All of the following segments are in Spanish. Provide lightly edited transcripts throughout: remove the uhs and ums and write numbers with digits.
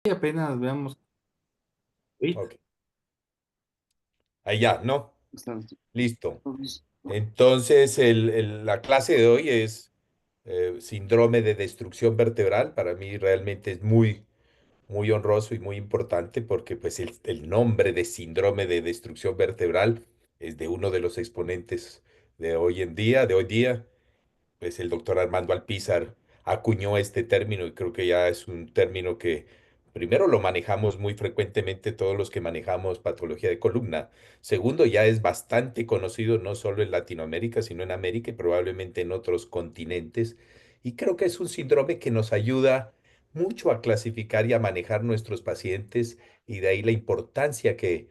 Y apenas veamos. Uy, Ok. Ahí ya, ¿no? está- Listo. Entonces, la clase de hoy es síndrome de destrucción vertebral. Para mí realmente es muy honroso y muy importante porque pues el nombre de síndrome de destrucción vertebral es de uno de los exponentes de hoy día, pues el doctor Armando Alpizar acuñó este término y creo que ya es un término que primero lo manejamos muy frecuentemente todos los que manejamos patología de columna. Segundo, ya es bastante conocido no solo en Latinoamérica, sino en América y probablemente en otros continentes. Y creo que es un síndrome que nos ayuda mucho a clasificar y a manejar nuestros pacientes y de ahí la importancia de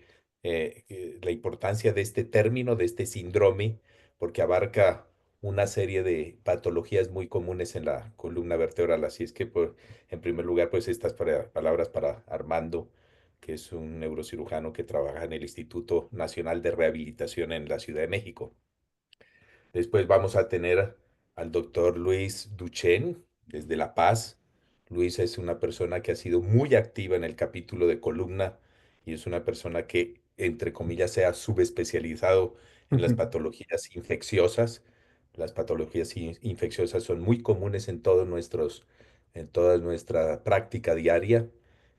este término, de este síndrome, porque abarca una serie de patologías muy comunes en la columna vertebral. Así es que, pues, en primer lugar, pues estas palabras para Armando, que es un neurocirujano que trabaja en el Instituto Nacional de Rehabilitación en la Ciudad de México. Después vamos a tener al doctor Luis Duchenne desde La Paz. Luis es una persona que ha sido muy activa en el capítulo de columna y es una persona que, entre comillas, se ha subespecializado en las patologías infecciosas. Las patologías infecciosas son muy comunes en toda nuestra práctica diaria.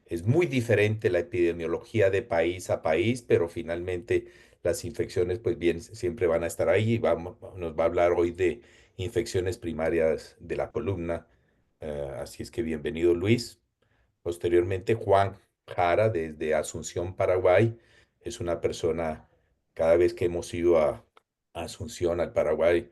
Es muy diferente la epidemiología de país a país, pero finalmente las infecciones, pues bien, siempre van a estar ahí. Nos va a hablar hoy de infecciones primarias de la columna. Así es que bienvenido, Luis. Posteriormente, Juan Jara, desde Asunción, Paraguay, es una persona, cada vez que hemos ido a Asunción, al Paraguay,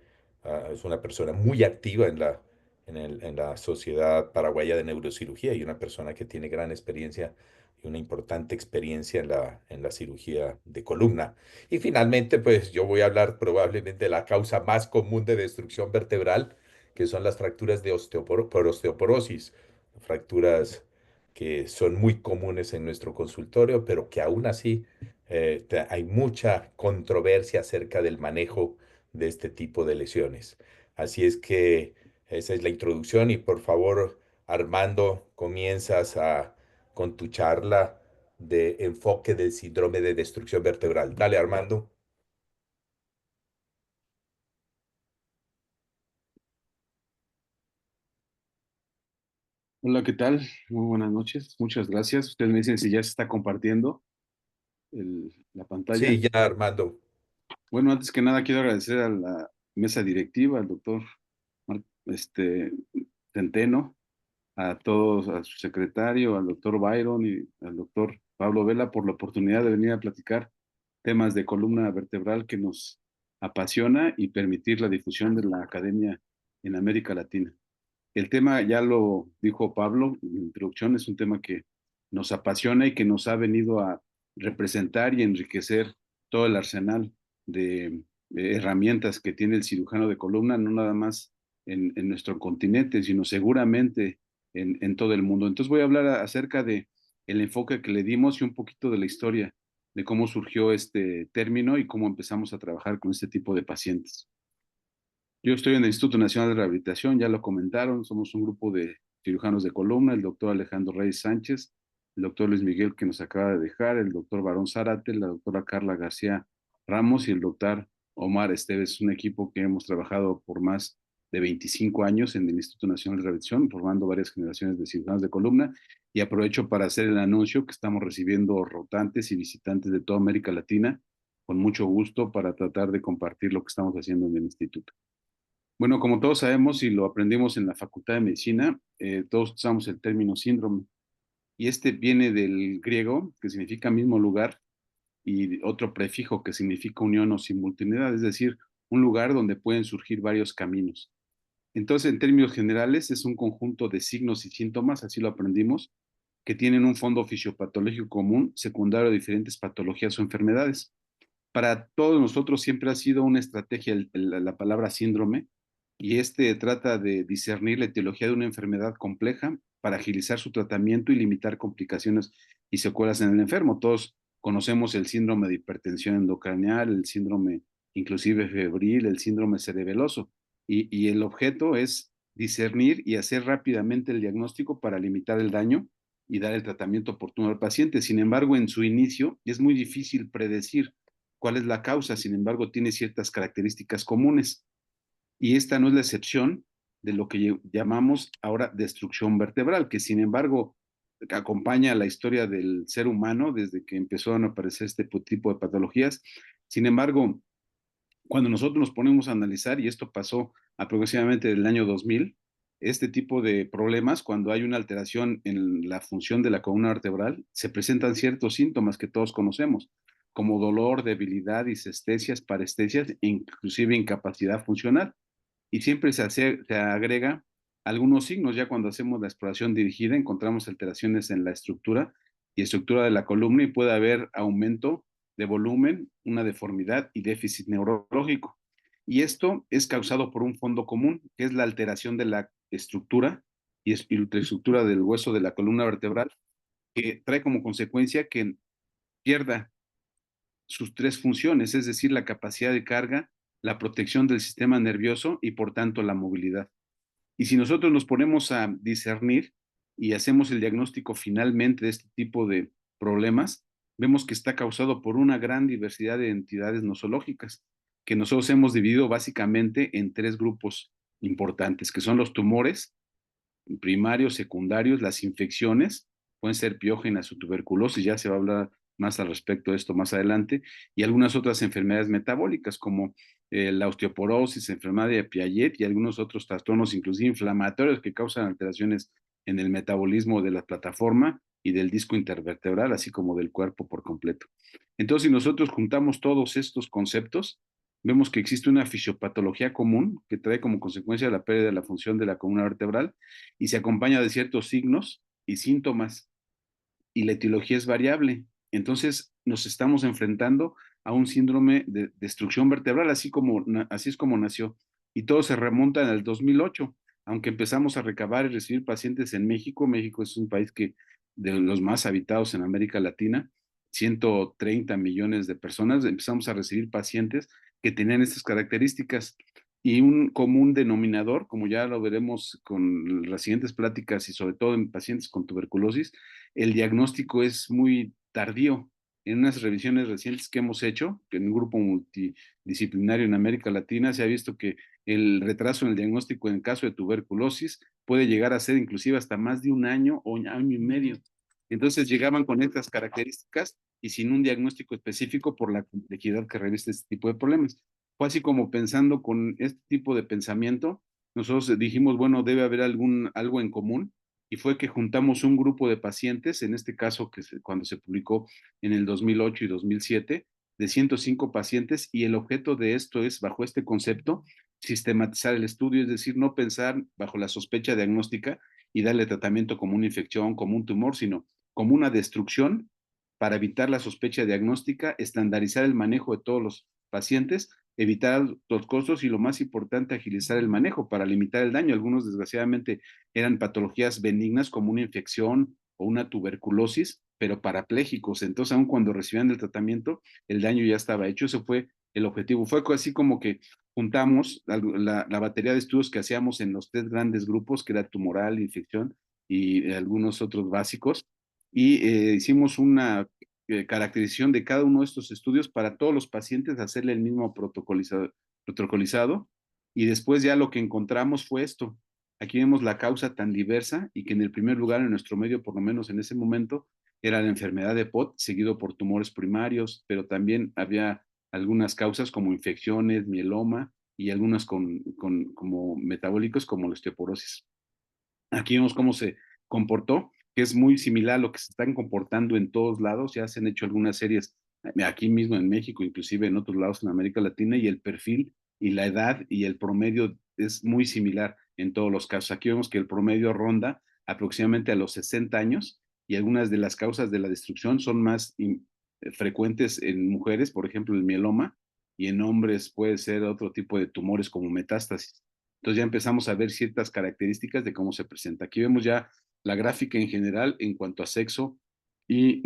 es una persona muy activa en la Sociedad Paraguaya de Neurocirugía y una persona que tiene gran experiencia y una importante experiencia en la cirugía de columna. Y finalmente, pues yo voy a hablar probablemente de la causa más común de destrucción vertebral, que son las fracturas de por osteoporosis, fracturas que son muy comunes en nuestro consultorio, pero que aún así hay mucha controversia acerca del manejo de este tipo de lesiones. Así es que esa es la introducción y por favor, Armando, con tu charla de enfoque del síndrome de destrucción vertebral. Dale, Armando. Hola, ¿qué tal? Muy buenas noches. Muchas gracias. Ustedes me dicen si ya se está compartiendo la pantalla. Sí, ya, Armando. Bueno, antes que nada quiero agradecer a la mesa directiva, al doctor Centeno, a todos, a su secretario, al doctor Byron y al doctor Pablo Vela por la oportunidad de venir a platicar temas de columna vertebral que nos apasiona y permitir la difusión de la academia en América Latina. El tema, ya lo dijo Pablo en la introducción, es un tema que nos apasiona y que nos ha venido a representar y enriquecer todo el arsenal de herramientas que tiene el cirujano de columna, no nada más en nuestro continente, sino seguramente en todo el mundo. Entonces voy a hablar acerca de el enfoque que le dimos y un poquito de la historia de cómo surgió este término y cómo empezamos a trabajar con este tipo de pacientes. Yo estoy en el Instituto Nacional de Rehabilitación, ya lo comentaron, somos un grupo de cirujanos de columna, el doctor Alejandro Reyes Sánchez, el doctor Luis Miguel que nos acaba de dejar, el doctor Barón Zárate, la doctora Carla García Ramos y el doctor Omar Esteves, un equipo que hemos trabajado por más de 25 años en el Instituto Nacional de Rehabilitación, formando varias generaciones de cirujanos de columna, y aprovecho para hacer el anuncio que estamos recibiendo rotantes y visitantes de toda América Latina, con mucho gusto para tratar de compartir lo que estamos haciendo en el instituto. Bueno, como todos sabemos y lo aprendimos en la Facultad de Medicina, todos usamos el término síndrome y este viene del griego, que significa mismo lugar, y otro prefijo que significa unión o simultaneidad, es decir, un lugar donde pueden surgir varios caminos. Entonces, en términos generales, es un conjunto de signos y síntomas, así lo aprendimos, que tienen un fondo fisiopatológico común, secundario a diferentes patologías o enfermedades. Para todos nosotros siempre ha sido una estrategia la palabra síndrome, y este trata de discernir la etiología de una enfermedad compleja para agilizar su tratamiento y limitar complicaciones y secuelas en el enfermo. Todos conocemos el síndrome de hipertensión endocraneal, el síndrome inclusive febril, el síndrome cerebeloso, y el objeto es discernir y hacer rápidamente el diagnóstico para limitar el daño y dar el tratamiento oportuno al paciente. Sin embargo, en su inicio es muy difícil predecir cuál es la causa, sin embargo, tiene ciertas características comunes. Y esta no es la excepción de lo que llamamos ahora destrucción vertebral, que sin embargo acompaña la historia del ser humano desde que empezaron a aparecer este tipo de patologías. Sin embargo, cuando nosotros nos ponemos a analizar, y esto pasó aproximadamente del año 2000, este tipo de problemas, cuando hay una alteración en la función de la columna vertebral, se presentan ciertos síntomas que todos conocemos, como dolor, debilidad, disestesias, parestesias e inclusive incapacidad funcional. Y siempre se agrega algunos signos, ya cuando hacemos la exploración dirigida, encontramos alteraciones en la estructura y estructura de la columna y puede haber aumento de volumen, una deformidad y déficit neurológico. Y esto es causado por un fondo común, que es la alteración de la estructura y ultraestructura del hueso de la columna vertebral, que trae como consecuencia que pierda sus tres funciones, es decir, la capacidad de carga, la protección del sistema nervioso y por tanto la movilidad. Y si nosotros nos ponemos a discernir y hacemos el diagnóstico finalmente de este tipo de problemas, vemos que está causado por una gran diversidad de entidades nosológicas, que nosotros hemos dividido básicamente en tres grupos importantes, que son los tumores primarios, secundarios, las infecciones, pueden ser piógenas o tuberculosis, ya se va a hablar más al respecto de esto más adelante, y algunas otras enfermedades metabólicas como la osteoporosis, enfermedad de Piaget y algunos otros trastornos, inclusive inflamatorios, que causan alteraciones en el metabolismo de la plataforma y del disco intervertebral, así como del cuerpo por completo. Entonces, si nosotros juntamos todos estos conceptos, vemos que existe una fisiopatología común que trae como consecuencia la pérdida de la función de la columna vertebral y se acompaña de ciertos signos y síntomas, y la etiología es variable. Entonces, nos estamos enfrentando a un síndrome de destrucción vertebral, así es como nació. Y todo se remonta en el 2008, aunque empezamos a recabar y recibir pacientes en México. México es un país que de los más habitados en América Latina, 130 millones de personas, empezamos a recibir pacientes que tenían estas características. Y un común denominador, como ya lo veremos con las siguientes pláticas y sobre todo en pacientes con tuberculosis, el diagnóstico es muy tardío. En unas revisiones recientes que hemos hecho, en un grupo multidisciplinario en América Latina, se ha visto que el retraso en el diagnóstico en caso de tuberculosis puede llegar a ser inclusive hasta más de un año o un año y medio. Entonces llegaban con estas características y sin un diagnóstico específico por la complejidad que reviste este tipo de problemas. Fue así como pensando con este tipo de pensamiento, nosotros dijimos, bueno, debe haber algo en común y fue que juntamos un grupo de pacientes, en este caso cuando se publicó en el 2008 y 2007, de 105 pacientes, y el objeto de esto es, bajo este concepto, sistematizar el estudio, es decir, no pensar bajo la sospecha diagnóstica y darle tratamiento como una infección, como un tumor, sino como una destrucción para evitar la sospecha diagnóstica, estandarizar el manejo de todos los pacientes, evitar los costos y lo más importante, agilizar el manejo para limitar el daño. Algunos, desgraciadamente, eran patologías benignas como una infección o una tuberculosis, pero parapléjicos. Entonces, aun cuando recibían el tratamiento, el daño ya estaba hecho. Ese fue el objetivo. Fue así como que juntamos la batería de estudios que hacíamos en los tres grandes grupos, que era tumoral, infección y algunos otros básicos, y hicimos una caracterización de cada uno de estos estudios para todos los pacientes, hacerle el mismo protocolizado, y después ya lo que encontramos fue esto. Aquí vemos la causa tan diversa y que en el primer lugar en nuestro medio, por lo menos en ese momento, era la enfermedad de POT, seguido por tumores primarios, pero también había algunas causas como infecciones, mieloma y algunas como metabólicos como la osteoporosis. Aquí vemos cómo se comportó, que es muy similar a lo que se están comportando en todos lados. Ya se han hecho algunas series aquí mismo en México, inclusive en otros lados en América Latina, y el perfil y la edad y el promedio es muy similar en todos los casos. Aquí vemos que el promedio ronda aproximadamente a los 60 años y algunas de las causas de la destrucción son más frecuentes en mujeres, por ejemplo, el mieloma, y en hombres puede ser otro tipo de tumores como metástasis. Entonces ya empezamos a ver ciertas características de cómo se presenta. Aquí vemos ya la gráfica en general en cuanto a sexo y,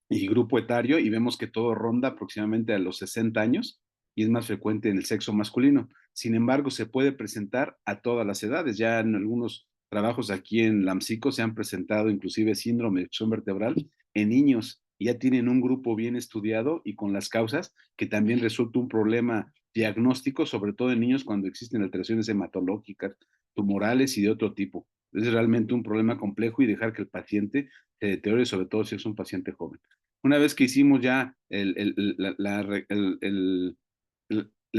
y grupo etario, y vemos que todo ronda aproximadamente a los 60 años y es más frecuente en el sexo masculino. Sin embargo, se puede presentar a todas las edades. Ya en algunos trabajos aquí en LAMSICO se han presentado inclusive síndrome de disfunción vertebral en niños y ya tienen un grupo bien estudiado y con las causas que también resulta un problema diagnóstico, sobre todo en niños cuando existen alteraciones hematológicas, tumorales y de otro tipo. Es realmente un problema complejo y dejar que el paciente se deteriore, sobre todo si es un paciente joven. Una vez que hicimos ya el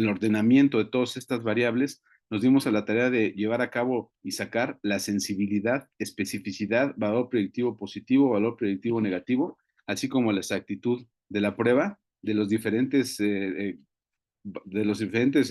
ordenamiento de todas estas variables, nos dimos a la tarea de llevar a cabo y sacar la sensibilidad, especificidad, valor predictivo positivo, valor predictivo negativo, así como la exactitud de la prueba de los diferentes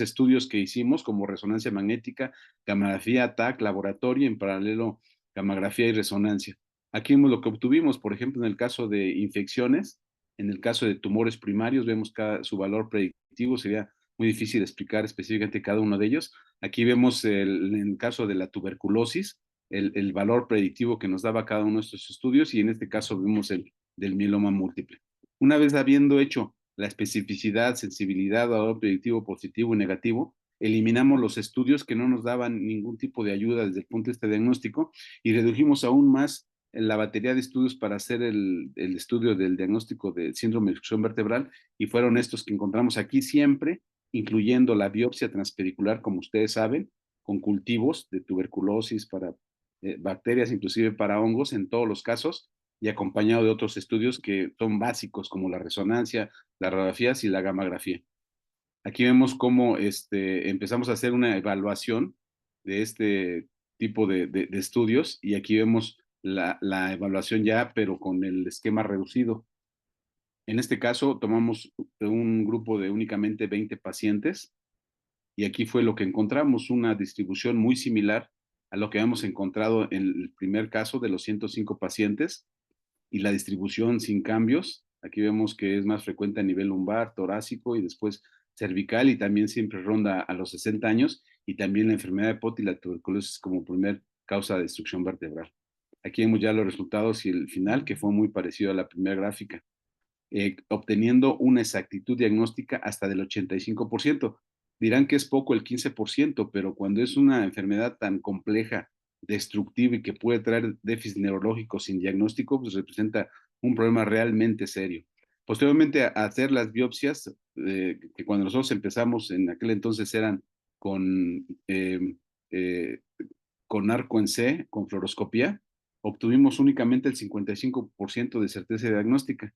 estudios que hicimos, como resonancia magnética, gamografía, TAC, laboratorio, en paralelo gamografía y resonancia. Aquí vemos lo que obtuvimos, por ejemplo, en el caso de infecciones, en el caso de tumores primarios, vemos su valor predictivo, sería muy difícil explicar específicamente cada uno de ellos. Aquí vemos en el caso de la tuberculosis, el valor predictivo que nos daba cada uno de estos estudios y en este caso vemos el del mieloma múltiple. Una vez habiendo hecho la especificidad, sensibilidad, valor predictivo positivo y negativo, eliminamos los estudios que no nos daban ningún tipo de ayuda desde el punto de vista diagnóstico y redujimos aún más la batería de estudios para hacer el estudio del diagnóstico de síndrome de disfunción vertebral y fueron estos que encontramos aquí siempre, incluyendo la biopsia transpericular, como ustedes saben, con cultivos de tuberculosis para bacterias, inclusive para hongos en todos los casos, y acompañado de otros estudios que son básicos como la resonancia, las radiografías y la gamografía. Aquí vemos cómo empezamos a hacer una evaluación de este tipo de estudios y aquí vemos la evaluación ya, pero con el esquema reducido. En este caso, tomamos un grupo de únicamente 20 pacientes y aquí fue lo que encontramos, una distribución muy similar a lo que habíamos encontrado en el primer caso de los 105 pacientes y la distribución sin cambios. Aquí vemos que es más frecuente a nivel lumbar, torácico y después cervical y también siempre ronda a los 60 años y también la enfermedad de POT y la tuberculosis como primer causa de destrucción vertebral. Aquí vemos ya los resultados y el final que fue muy parecido a la primera gráfica, obteniendo una exactitud diagnóstica hasta del 85%. Dirán que es poco el 15%, pero cuando es una enfermedad tan compleja, destructiva y que puede traer déficit neurológico sin diagnóstico, pues representa un problema realmente serio. Posteriormente a hacer las biopsias, que cuando nosotros empezamos en aquel entonces eran con, eh, eh, con arco en C, con fluoroscopía, obtuvimos únicamente el 55% de certeza diagnóstica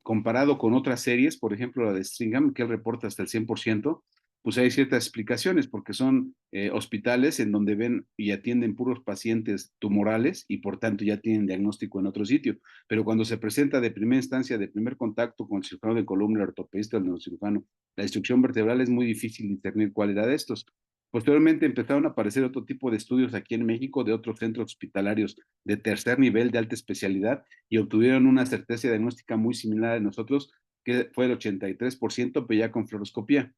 comparado con otras series, por ejemplo la de Stringham, que él reporta hasta el 100%, pues hay ciertas explicaciones, porque son hospitales en donde ven y atienden puros pacientes tumorales y por tanto ya tienen diagnóstico en otro sitio. Pero cuando se presenta de primera instancia, de primer contacto con el cirujano de columna, el ortopedista, el neurocirujano, la destrucción vertebral es muy difícil discernir cuál era de estos. Posteriormente empezaron a aparecer otro tipo de estudios aquí en México de otros centros hospitalarios de tercer nivel de alta especialidad y obtuvieron una certeza diagnóstica muy similar a nosotros, que fue el 83%, pero ya con fluoroscopía.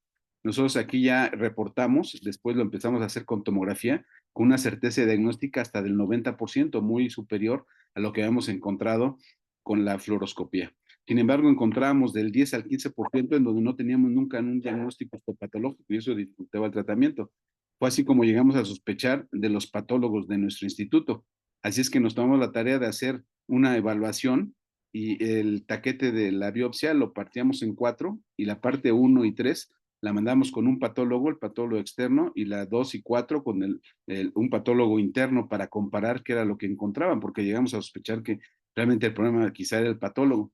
Nosotros aquí ya reportamos, después lo empezamos a hacer con tomografía, con una certeza diagnóstica hasta del 90%, muy superior a lo que habíamos encontrado con la fluoroscopía. Sin embargo, encontramos del 10 al 15% en donde no teníamos nunca un diagnóstico patológico y eso dificultaba el tratamiento. Fue así como llegamos a sospechar de los patólogos de nuestro instituto. Así es que nos tomamos la tarea de hacer una evaluación y el taquete de la biopsia lo partíamos en 4 y la parte 1 y 3 la mandamos con un patólogo, el patólogo externo, y la 2 y 4 con un patólogo interno para comparar qué era lo que encontraban, porque llegamos a sospechar que realmente el problema quizá era el patólogo.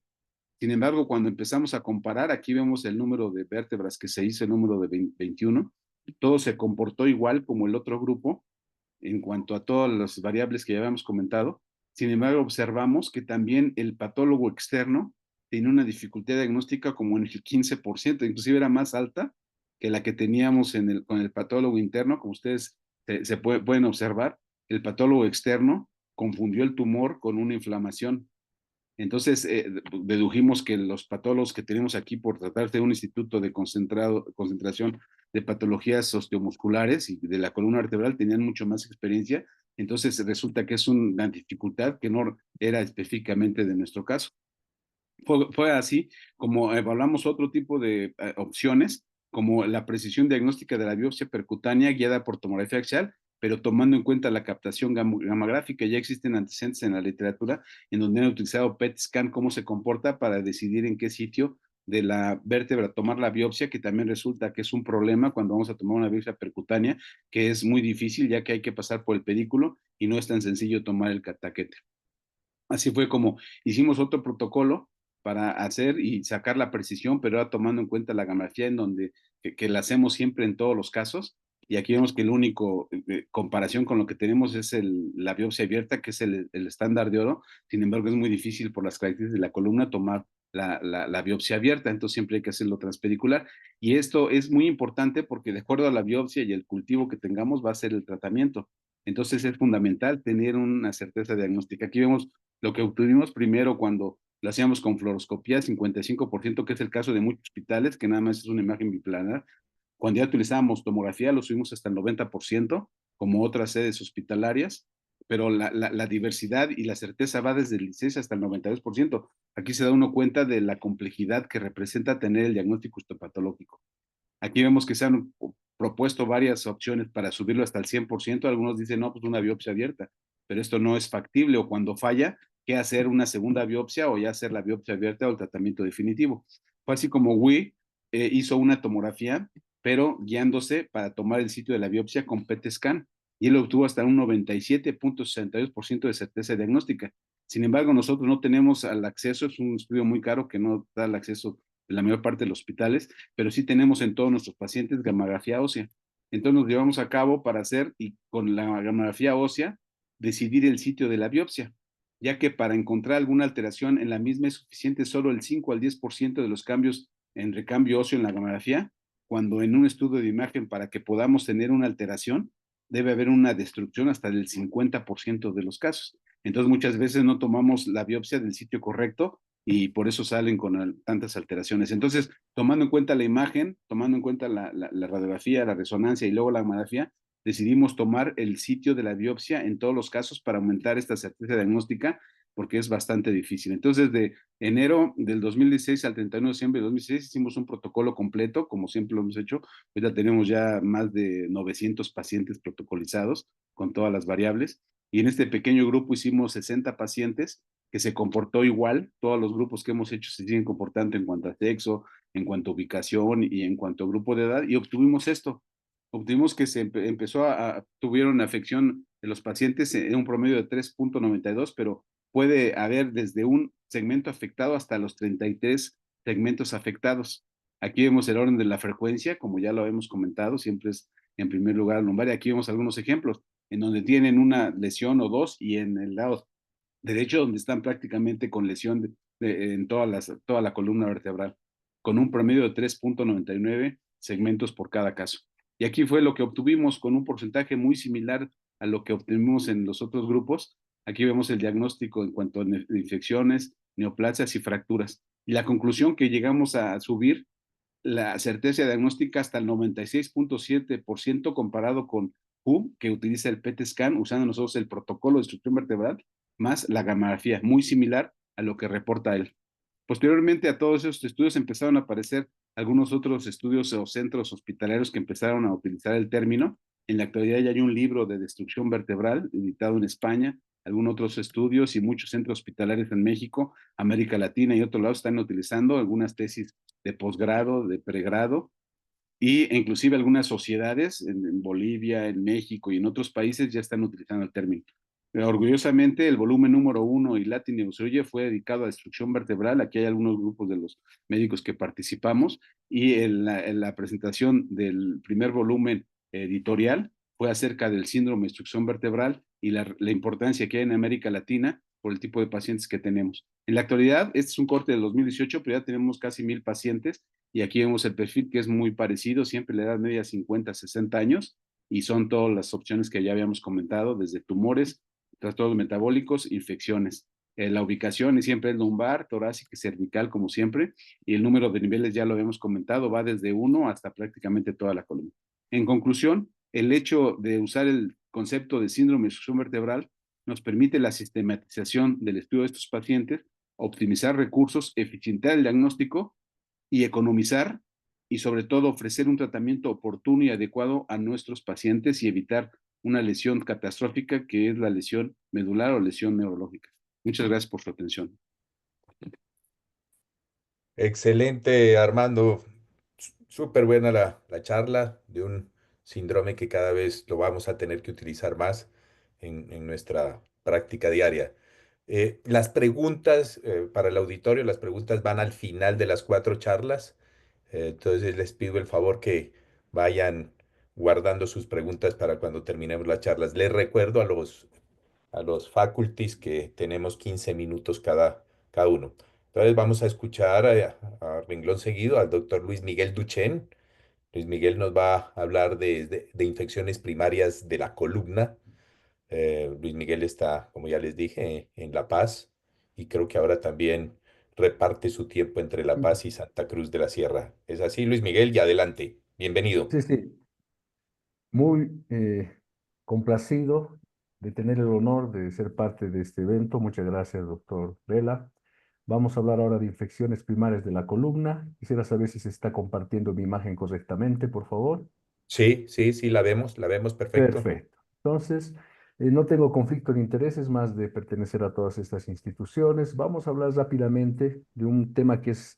Sin embargo, cuando empezamos a comparar, aquí vemos el número de vértebras que se hizo, el número de 21, todo se comportó igual como el otro grupo en cuanto a todas las variables que ya habíamos comentado. Sin embargo, observamos que también el patólogo externo tiene una dificultad diagnóstica como en el 15%, inclusive era más alta que la que teníamos con el patólogo interno, como ustedes pueden observar, el patólogo externo confundió el tumor con una inflamación. Entonces, dedujimos que los patólogos que tenemos aquí, por tratarse de un instituto de concentración de patologías osteomusculares y de la columna vertebral, tenían mucho más experiencia. Entonces, resulta que es una dificultad que no era específicamente de nuestro caso. Fue así como evaluamos otro tipo de opciones, como la precisión diagnóstica de la biopsia percutánea guiada por tomografía axial, pero tomando en cuenta la captación gamagráfica. Ya existen antecedentes en la literatura en donde han utilizado PET scan, cómo se comporta para decidir en qué sitio de la vértebra tomar la biopsia, que también resulta que es un problema cuando vamos a tomar una biopsia percutánea, que es muy difícil ya que hay que pasar por el pedículo y no es tan sencillo tomar el taquete. Así fue como hicimos otro protocolo para hacer y sacar la precisión, pero ahora tomando en cuenta la gamografía en donde que la hacemos siempre en todos los casos. Y aquí vemos que el único comparación con lo que tenemos es la biopsia abierta, que es el estándar de oro. Sin embargo, es muy difícil por las características de la columna tomar la biopsia abierta, entonces siempre hay que hacerlo transpedicular. Y esto es muy importante porque de acuerdo a la biopsia y el cultivo que tengamos va a ser el tratamiento. Entonces es fundamental tener una certeza diagnóstica. Aquí vemos lo que obtuvimos primero cuando lo hacíamos con fluoroscopía, 55%, que es el caso de muchos hospitales, que nada más es una imagen biplanar. Cuando ya utilizábamos tomografía, lo subimos hasta el 90%, como otras sedes hospitalarias, pero la diversidad y la certeza va desde el 16 hasta el 92%. Aquí se da uno cuenta de la complejidad que representa tener el diagnóstico histopatológico. Aquí vemos que se han propuesto varias opciones para subirlo hasta el 100%. Algunos dicen, no, pues una biopsia abierta, pero esto no es factible o cuando falla, ¿qué hacer una segunda biopsia o ya hacer la biopsia abierta o el tratamiento definitivo? Fue así como Wii hizo una tomografía, pero guiándose para tomar el sitio de la biopsia con PET scan y él obtuvo hasta un 97.62% de certeza diagnóstica. Sin embargo, nosotros no tenemos el acceso, es un estudio muy caro que no da el acceso en la mayor parte de los hospitales, pero sí tenemos en todos nuestros pacientes gamografía ósea. Entonces nos llevamos a cabo para hacer y con la gamografía ósea decidir el sitio de la biopsia, ya que para encontrar alguna alteración en la misma es suficiente solo el 5 al 10% de los cambios en recambio óseo en la gamografía, cuando en un estudio de imagen para que podamos tener una alteración debe haber una destrucción hasta del 50% de los casos. Entonces muchas veces no tomamos la biopsia del sitio correcto y por eso salen con tantas alteraciones. Entonces, tomando en cuenta la imagen, tomando en cuenta la radiografía, la resonancia y luego la mamografía, decidimos tomar el sitio de la biopsia en todos los casos para aumentar esta certeza diagnóstica porque es bastante difícil. Entonces, de enero del 2016 al 31 de diciembre de 2016 hicimos un protocolo completo, como siempre lo hemos hecho. Ahorita tenemos ya más de 900 pacientes protocolizados con todas las variables. Y en este pequeño grupo hicimos 60 pacientes que se comportó igual. Todos los grupos que hemos hecho se siguen comportando en cuanto a sexo, en cuanto a ubicación y en cuanto a grupo de edad. Y obtuvimos esto. Obtuvimos que empezó tuvieron afección de los pacientes en un promedio de 3.92, pero puede haber desde un segmento afectado hasta los 33 segmentos afectados. Aquí vemos el orden de la frecuencia, como ya lo hemos comentado, siempre es en primer lugar lumbar. Y aquí vemos algunos ejemplos en donde tienen una lesión o dos y en el lado derecho donde están prácticamente con lesión en toda la columna vertebral, con un promedio de 3.99 segmentos por cada caso. Y aquí fue lo que obtuvimos con un porcentaje muy similar a lo que obtuvimos en los otros grupos. Aquí vemos el diagnóstico en cuanto a infecciones, neoplasias y fracturas. Y la conclusión que llegamos a subir la certeza diagnóstica hasta el 96.7% comparado con WHO, que utiliza el PET scan, usando nosotros el protocolo de estructura vertebral, más la gamografía, muy similar a lo que reporta él. Posteriormente a todos esos estudios empezaron a aparecer algunos otros estudios o centros hospitalarios que empezaron a utilizar el término. En la actualidad ya hay un libro de destrucción vertebral editado en España, algunos otros estudios y muchos centros hospitalarios en México, América Latina y otros lados están utilizando algunas tesis de posgrado, de pregrado, y inclusive algunas sociedades en Bolivia, en México y en otros países ya están utilizando el término. Orgullosamente, el volumen número 1 y Latin Neurosurgery fue dedicado a destrucción vertebral. Aquí hay algunos grupos de los médicos que participamos y en la presentación del primer volumen editorial fue acerca del síndrome de destrucción vertebral y la importancia que hay en América Latina por el tipo de pacientes que tenemos. En la actualidad, este es un corte del 2018, pero ya tenemos casi 1000 pacientes y aquí vemos el perfil que es muy parecido, siempre la edad media 50, 60 años y son todas las opciones que ya habíamos comentado, desde tumores, trastornos metabólicos, infecciones. La ubicación es siempre el lumbar, torácica y cervical, como siempre, y el número de niveles ya lo habíamos comentado, va desde uno hasta prácticamente toda la columna. En conclusión, el hecho de usar el concepto de síndrome de disfunción vertebral nos permite la sistematización del estudio de estos pacientes, optimizar recursos, eficientar el diagnóstico y economizar y sobre todo ofrecer un tratamiento oportuno y adecuado a nuestros pacientes y evitar una lesión catastrófica que es la lesión medular o lesión neurológica. Muchas gracias por su atención. Excelente, Armando. Súper buena la charla de un síndrome que cada vez lo vamos a tener que utilizar más en nuestra práctica diaria. Las preguntas para el auditorio, las preguntas van al final de las 4 charlas. Entonces les pido el favor que vayan guardando sus preguntas para cuando terminemos las charlas. Les recuerdo a los faculties que tenemos 15 minutos cada uno. Entonces vamos a escuchar a renglón seguido al doctor Luis Miguel Duchén. Luis Miguel nos va a hablar de infecciones primarias de la columna. Luis Miguel está, como ya les dije, en La Paz y creo que ahora también reparte su tiempo entre La Paz y Santa Cruz de la Sierra. ¿Es así, Luis Miguel? Y adelante. Bienvenido. Sí, sí, muy complacido de tener el honor de ser parte de este evento. Muchas gracias, doctor Vela. Vamos a hablar ahora de infecciones primarias de la columna. Quisiera saber si se está compartiendo mi imagen correctamente, por favor. Sí, sí, sí, la vemos perfecto. Perfecto. Entonces, no tengo conflicto de intereses más de pertenecer a todas estas instituciones. Vamos a hablar rápidamente de un tema que es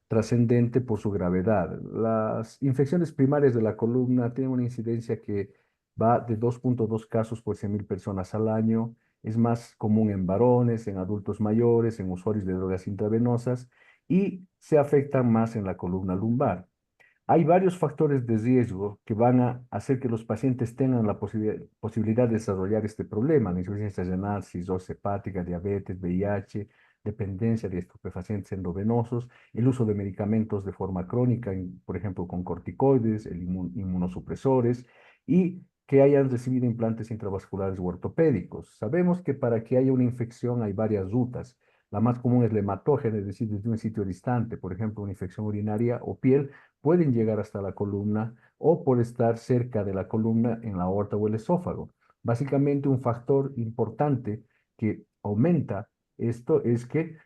trascendente por su gravedad. Las infecciones primarias de la columna tienen una incidencia que va de 2.2 casos por 100.000 personas al año. Es más común en varones, en adultos mayores, en usuarios de drogas intravenosas y se afectan más en la columna lumbar. Hay varios factores de riesgo que van a hacer que los pacientes tengan la posibilidad de desarrollar este problema: la insuficiencia renal, cirrosis hepática, diabetes, VIH, dependencia de estupefacientes endovenosos, el uso de medicamentos de forma crónica, por ejemplo, con corticoides, inmunosupresores, y que hayan recibido implantes intravasculares u ortopédicos. Sabemos que para que haya una infección hay varias rutas. La más común es la hematógena, es decir, desde un sitio distante, por ejemplo, una infección urinaria o piel, pueden llegar hasta la columna o por estar cerca de la columna en la aorta o el esófago. Básicamente, un factor importante que aumenta esto es que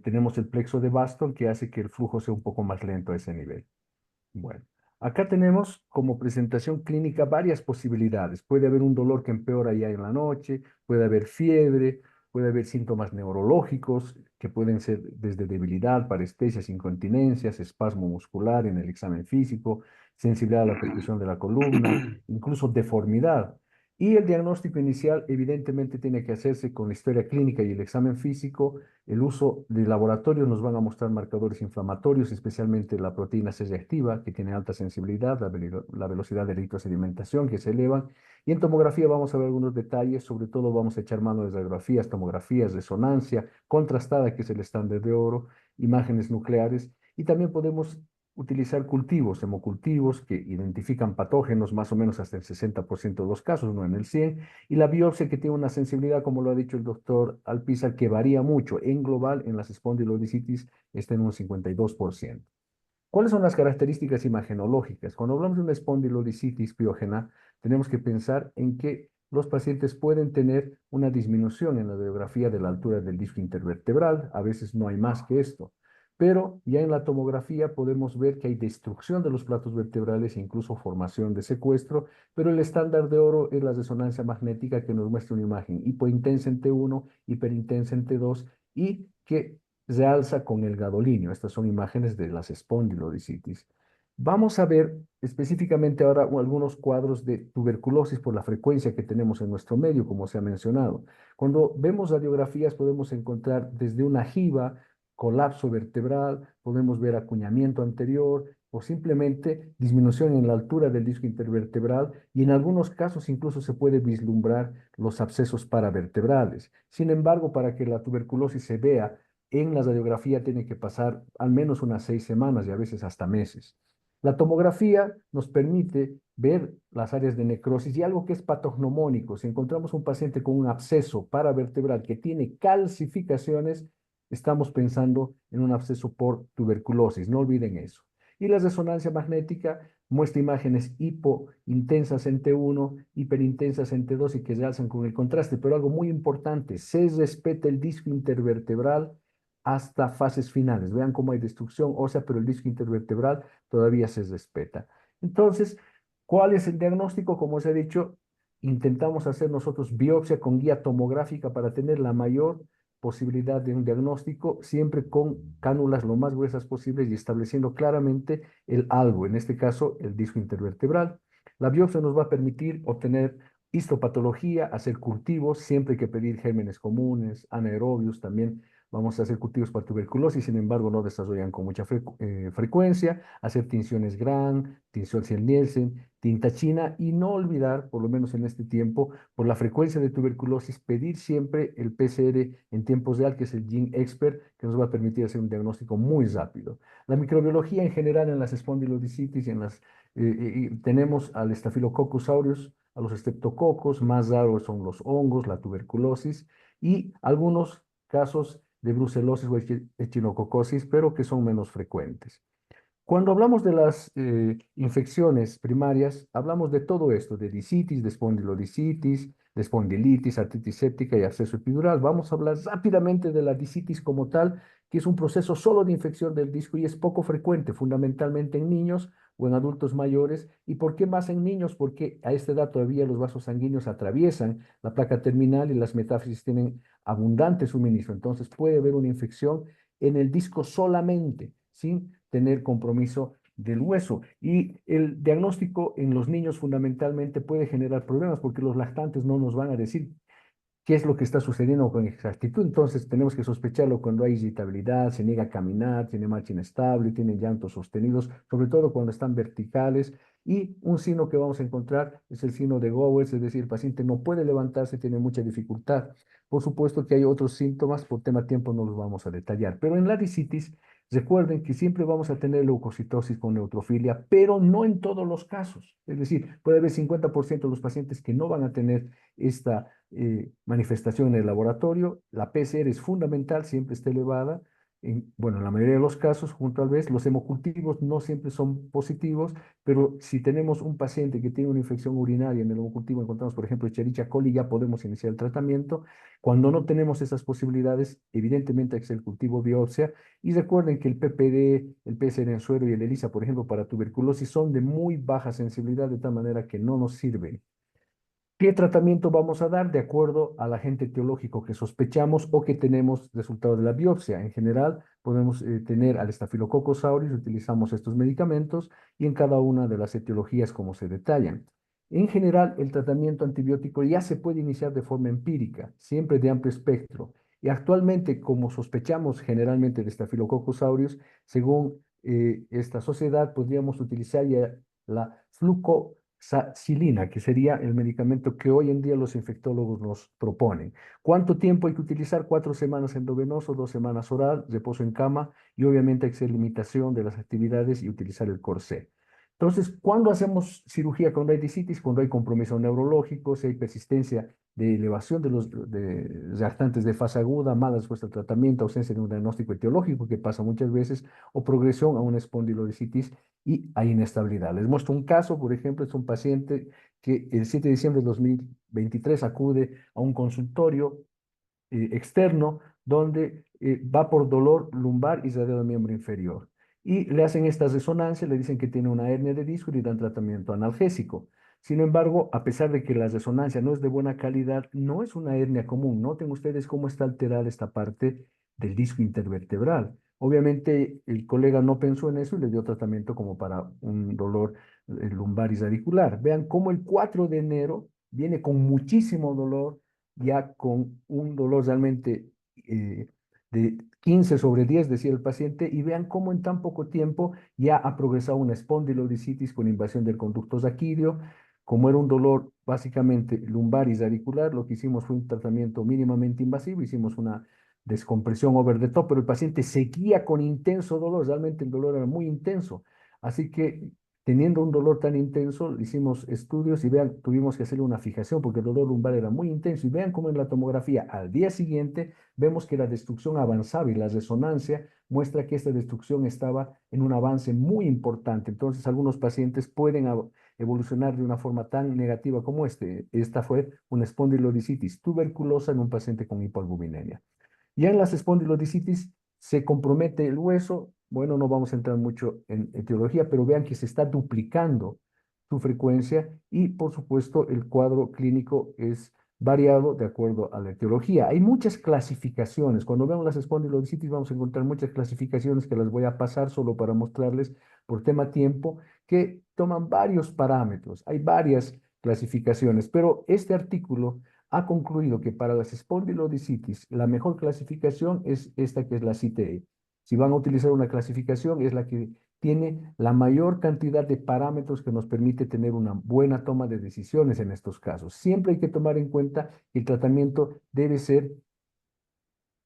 tenemos el plexo de Baston, que hace que el flujo sea un poco más lento a ese nivel. Bueno, acá tenemos como presentación clínica varias posibilidades. Puede haber un dolor que empeora ya en la noche, puede haber fiebre, puede haber síntomas neurológicos que pueden ser desde debilidad, parestesias, incontinencias, espasmo muscular en el examen físico, sensibilidad a la percusión de la columna, incluso deformidad. Y el diagnóstico inicial evidentemente tiene que hacerse con la historia clínica y el examen físico. El uso de laboratorios nos van a mostrar marcadores inflamatorios, especialmente la proteína C reactiva, que tiene alta sensibilidad, la velocidad de eritrosedimentación que se elevan. Y en tomografía vamos a ver algunos detalles, sobre todo vamos a echar mano de radiografías, tomografías, resonancia contrastada, que es el estándar de oro, imágenes nucleares, y también podemos utilizar cultivos, hemocultivos, que identifican patógenos más o menos hasta el 60% de los casos, no en el 100%, y la biopsia, que tiene una sensibilidad, como lo ha dicho el doctor Alpizar, que varía mucho. En global, en las espondilodicitis está en un 52%. ¿Cuáles son las características imagenológicas? Cuando hablamos de una espondilodicitis piógena, tenemos que pensar en que los pacientes pueden tener una disminución en la radiografía de la altura del disco intervertebral. A veces no hay más que esto. Pero ya en la tomografía podemos ver que hay destrucción de los platos vertebrales e incluso formación de secuestro, pero el estándar de oro es la resonancia magnética, que nos muestra una imagen hipointensa en T1, hiperintensa en T2, y que se alza con el gadolinio. Estas son imágenes de las espondilodicitis. Vamos a ver específicamente ahora algunos cuadros de tuberculosis por la frecuencia que tenemos en nuestro medio, como se ha mencionado. Cuando vemos radiografías podemos encontrar desde una jiba, colapso vertebral, podemos ver acuñamiento anterior o simplemente disminución en la altura del disco intervertebral, y en algunos casos incluso se puede vislumbrar los abscesos paravertebrales. Sin embargo, para que la tuberculosis se vea en la radiografía tiene que pasar al menos unas 6 semanas y a veces hasta meses. La tomografía nos permite ver las áreas de necrosis y algo que es patognomónico. Si encontramos un paciente con un absceso paravertebral que tiene calcificaciones, estamos pensando en un absceso por tuberculosis. No olviden eso. Y la resonancia magnética muestra imágenes hipointensas en T1, hiperintensas en T2 y que se alzan con el contraste. Pero algo muy importante, se respeta el disco intervertebral hasta fases finales. Vean cómo hay destrucción ósea, pero el disco intervertebral todavía se respeta. Entonces, ¿cuál es el diagnóstico? Como os he dicho, intentamos hacer nosotros biopsia con guía tomográfica para tener la mayor posibilidad de un diagnóstico, siempre con cánulas lo más gruesas posibles y estableciendo claramente el algo, en este caso el disco intervertebral. La biopsia nos va a permitir obtener histopatología, hacer cultivos, siempre hay que pedir gérmenes comunes, anaerobios también. Vamos a hacer cultivos para tuberculosis, sin embargo, no desarrollan con mucha frecuencia. Hacer tinciones Gram, tinción Nielsen, tinta china y no olvidar, por lo menos en este tiempo, por la frecuencia de tuberculosis, pedir siempre el PCR en tiempo real, que es el Gene Expert, que nos va a permitir hacer un diagnóstico muy rápido. La microbiología en general en las espondilodicitis, tenemos al Staphylococcus aureus, a los estreptococos, más raros son los hongos, la tuberculosis y algunos casos de brucelosis o echinococosis, pero que son menos frecuentes. Cuando hablamos de las infecciones primarias, hablamos de todo esto, de dicitis, de espondilodicitis, de espondilitis, artritis séptica y absceso epidural. Vamos a hablar rápidamente de la dicitis como tal, que es un proceso solo de infección del disco y es poco frecuente, fundamentalmente en niños o en adultos mayores. ¿Y por qué más en niños? Porque a esta edad todavía los vasos sanguíneos atraviesan la placa terminal y las metáfisis tienen abundante suministro. Entonces puede haber una infección en el disco solamente, sin tener compromiso del hueso. Y el diagnóstico en los niños fundamentalmente puede generar problemas porque los lactantes no nos van a decir qué es lo que está sucediendo con exactitud. Entonces tenemos que sospecharlo cuando hay irritabilidad, se niega a caminar, tiene marcha inestable, tiene llantos sostenidos, sobre todo cuando están verticales. Y un signo que vamos a encontrar es el signo de Gowers, es decir, el paciente no puede levantarse, tiene mucha dificultad. Por supuesto que hay otros síntomas, por tema tiempo no los vamos a detallar. Pero en la dicitis, recuerden que siempre vamos a tener leucocitosis con neutrofilia, pero no en todos los casos. Es decir, puede haber 50% de los pacientes que no van a tener esta manifestación en el laboratorio. La PCR es fundamental, siempre está elevada. Bueno, en la mayoría de los casos, junto al vez, los hemocultivos no siempre son positivos, pero si tenemos un paciente que tiene una infección urinaria en el hemocultivo, encontramos, por ejemplo, Escherichia coli, ya podemos iniciar el tratamiento. Cuando no tenemos esas posibilidades, evidentemente hay que hacer el cultivo biopsia. Y recuerden que el PPD, el PCR en suero y el ELISA, por ejemplo, para tuberculosis, son de muy baja sensibilidad, de tal manera que no nos sirven. ¿Qué tratamiento vamos a dar? De acuerdo al agente etiológico que sospechamos o que tenemos resultado de la biopsia. En general, podemos tener al Staphylococcus aureus, utilizamos estos medicamentos y en cada una de las etiologías como se detallan. En general, el tratamiento antibiótico ya se puede iniciar de forma empírica, siempre de amplio espectro. Y actualmente, como sospechamos generalmente de Staphylococcus aureus, según esta sociedad, podríamos utilizar ya la flucloxacilina, que sería el medicamento que hoy en día los infectólogos nos proponen. ¿Cuánto tiempo hay que utilizar? 4 semanas endovenoso, 2 semanas oral, reposo en cama y obviamente hay que hacer limitación de las actividades y utilizar el corsé. Entonces, ¿cuándo hacemos cirugía cuando hay disitis? Cuando hay compromiso neurológico, si hay persistencia de elevación de los reactantes de fase aguda, mala respuesta al tratamiento, ausencia de un diagnóstico etiológico que pasa muchas veces, o progresión a una espondilodicitis y hay inestabilidad. Les muestro un caso, por ejemplo, es un paciente que el 7 de diciembre de 2023 acude a un consultorio externo donde va por dolor lumbar y radeo de miembro inferior. Y le hacen estas resonancias, le dicen que tiene una hernia de disco y le dan tratamiento analgésico. Sin embargo, a pesar de que la resonancia no es de buena calidad, no es una hernia común. Noten ustedes cómo está alterada esta parte del disco intervertebral. Obviamente, el colega no pensó en eso y le dio tratamiento como para un dolor lumbar y radicular. Vean cómo el 4 de enero viene con muchísimo dolor, ya con un dolor realmente de 15/10, decía el paciente, y vean cómo en tan poco tiempo ya ha progresado una espondilodicitis con invasión del conducto raquídeo. Como era un dolor básicamente lumbar y radicular, lo que hicimos fue un tratamiento mínimamente invasivo, hicimos una descompresión over the top, pero el paciente seguía con intenso dolor, realmente el dolor era muy intenso. Así que teniendo un dolor tan intenso, hicimos estudios y vean, tuvimos que hacerle una fijación porque el dolor lumbar era muy intenso. Y vean cómo en la tomografía al día siguiente vemos que la destrucción avanzaba y la resonancia muestra que esta destrucción estaba en un avance muy importante. Entonces, algunos pacientes pueden evolucionar de una forma tan negativa como este. Esta fue una espondilodicitis tuberculosa en un paciente con hipoalbuminemia. Ya en las espondilodicitis se compromete el hueso. Bueno, no vamos a entrar mucho en etiología, pero vean que se está duplicando su frecuencia y, por supuesto, el cuadro clínico es variado de acuerdo a la etiología. Hay muchas clasificaciones. Cuando vemos las espondilodicitis vamos a encontrar muchas clasificaciones que las voy a pasar solo para mostrarles por tema tiempo, que toman varios parámetros. Hay varias clasificaciones, pero este artículo ha concluido que para las espondilodicitis la mejor clasificación es esta que es la CTE. Si van a utilizar una clasificación, es la que tiene la mayor cantidad de parámetros que nos permite tener una buena toma de decisiones en estos casos. Siempre hay que tomar en cuenta que el tratamiento debe ser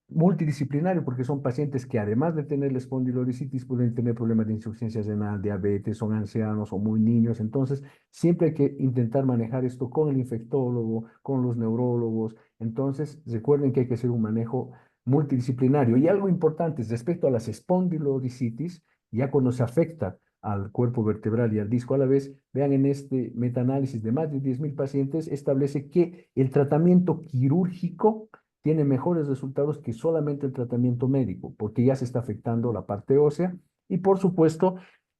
multidisciplinario porque son pacientes que además de tener la espondilodicitis pueden tener problemas de insuficiencia renal, diabetes, son ancianos o muy niños. Entonces, siempre hay que intentar manejar esto con el infectólogo, con los neurólogos. Entonces, recuerden que hay que hacer un manejo multidisciplinario. Y algo importante es respecto a las espondilodicitis, ya cuando se afecta al cuerpo vertebral y al disco a la vez, vean en este metaanálisis de más de 10.000 pacientes, establece que el tratamiento quirúrgico tiene mejores resultados que solamente el tratamiento médico, porque ya se está afectando la parte ósea y, por supuesto,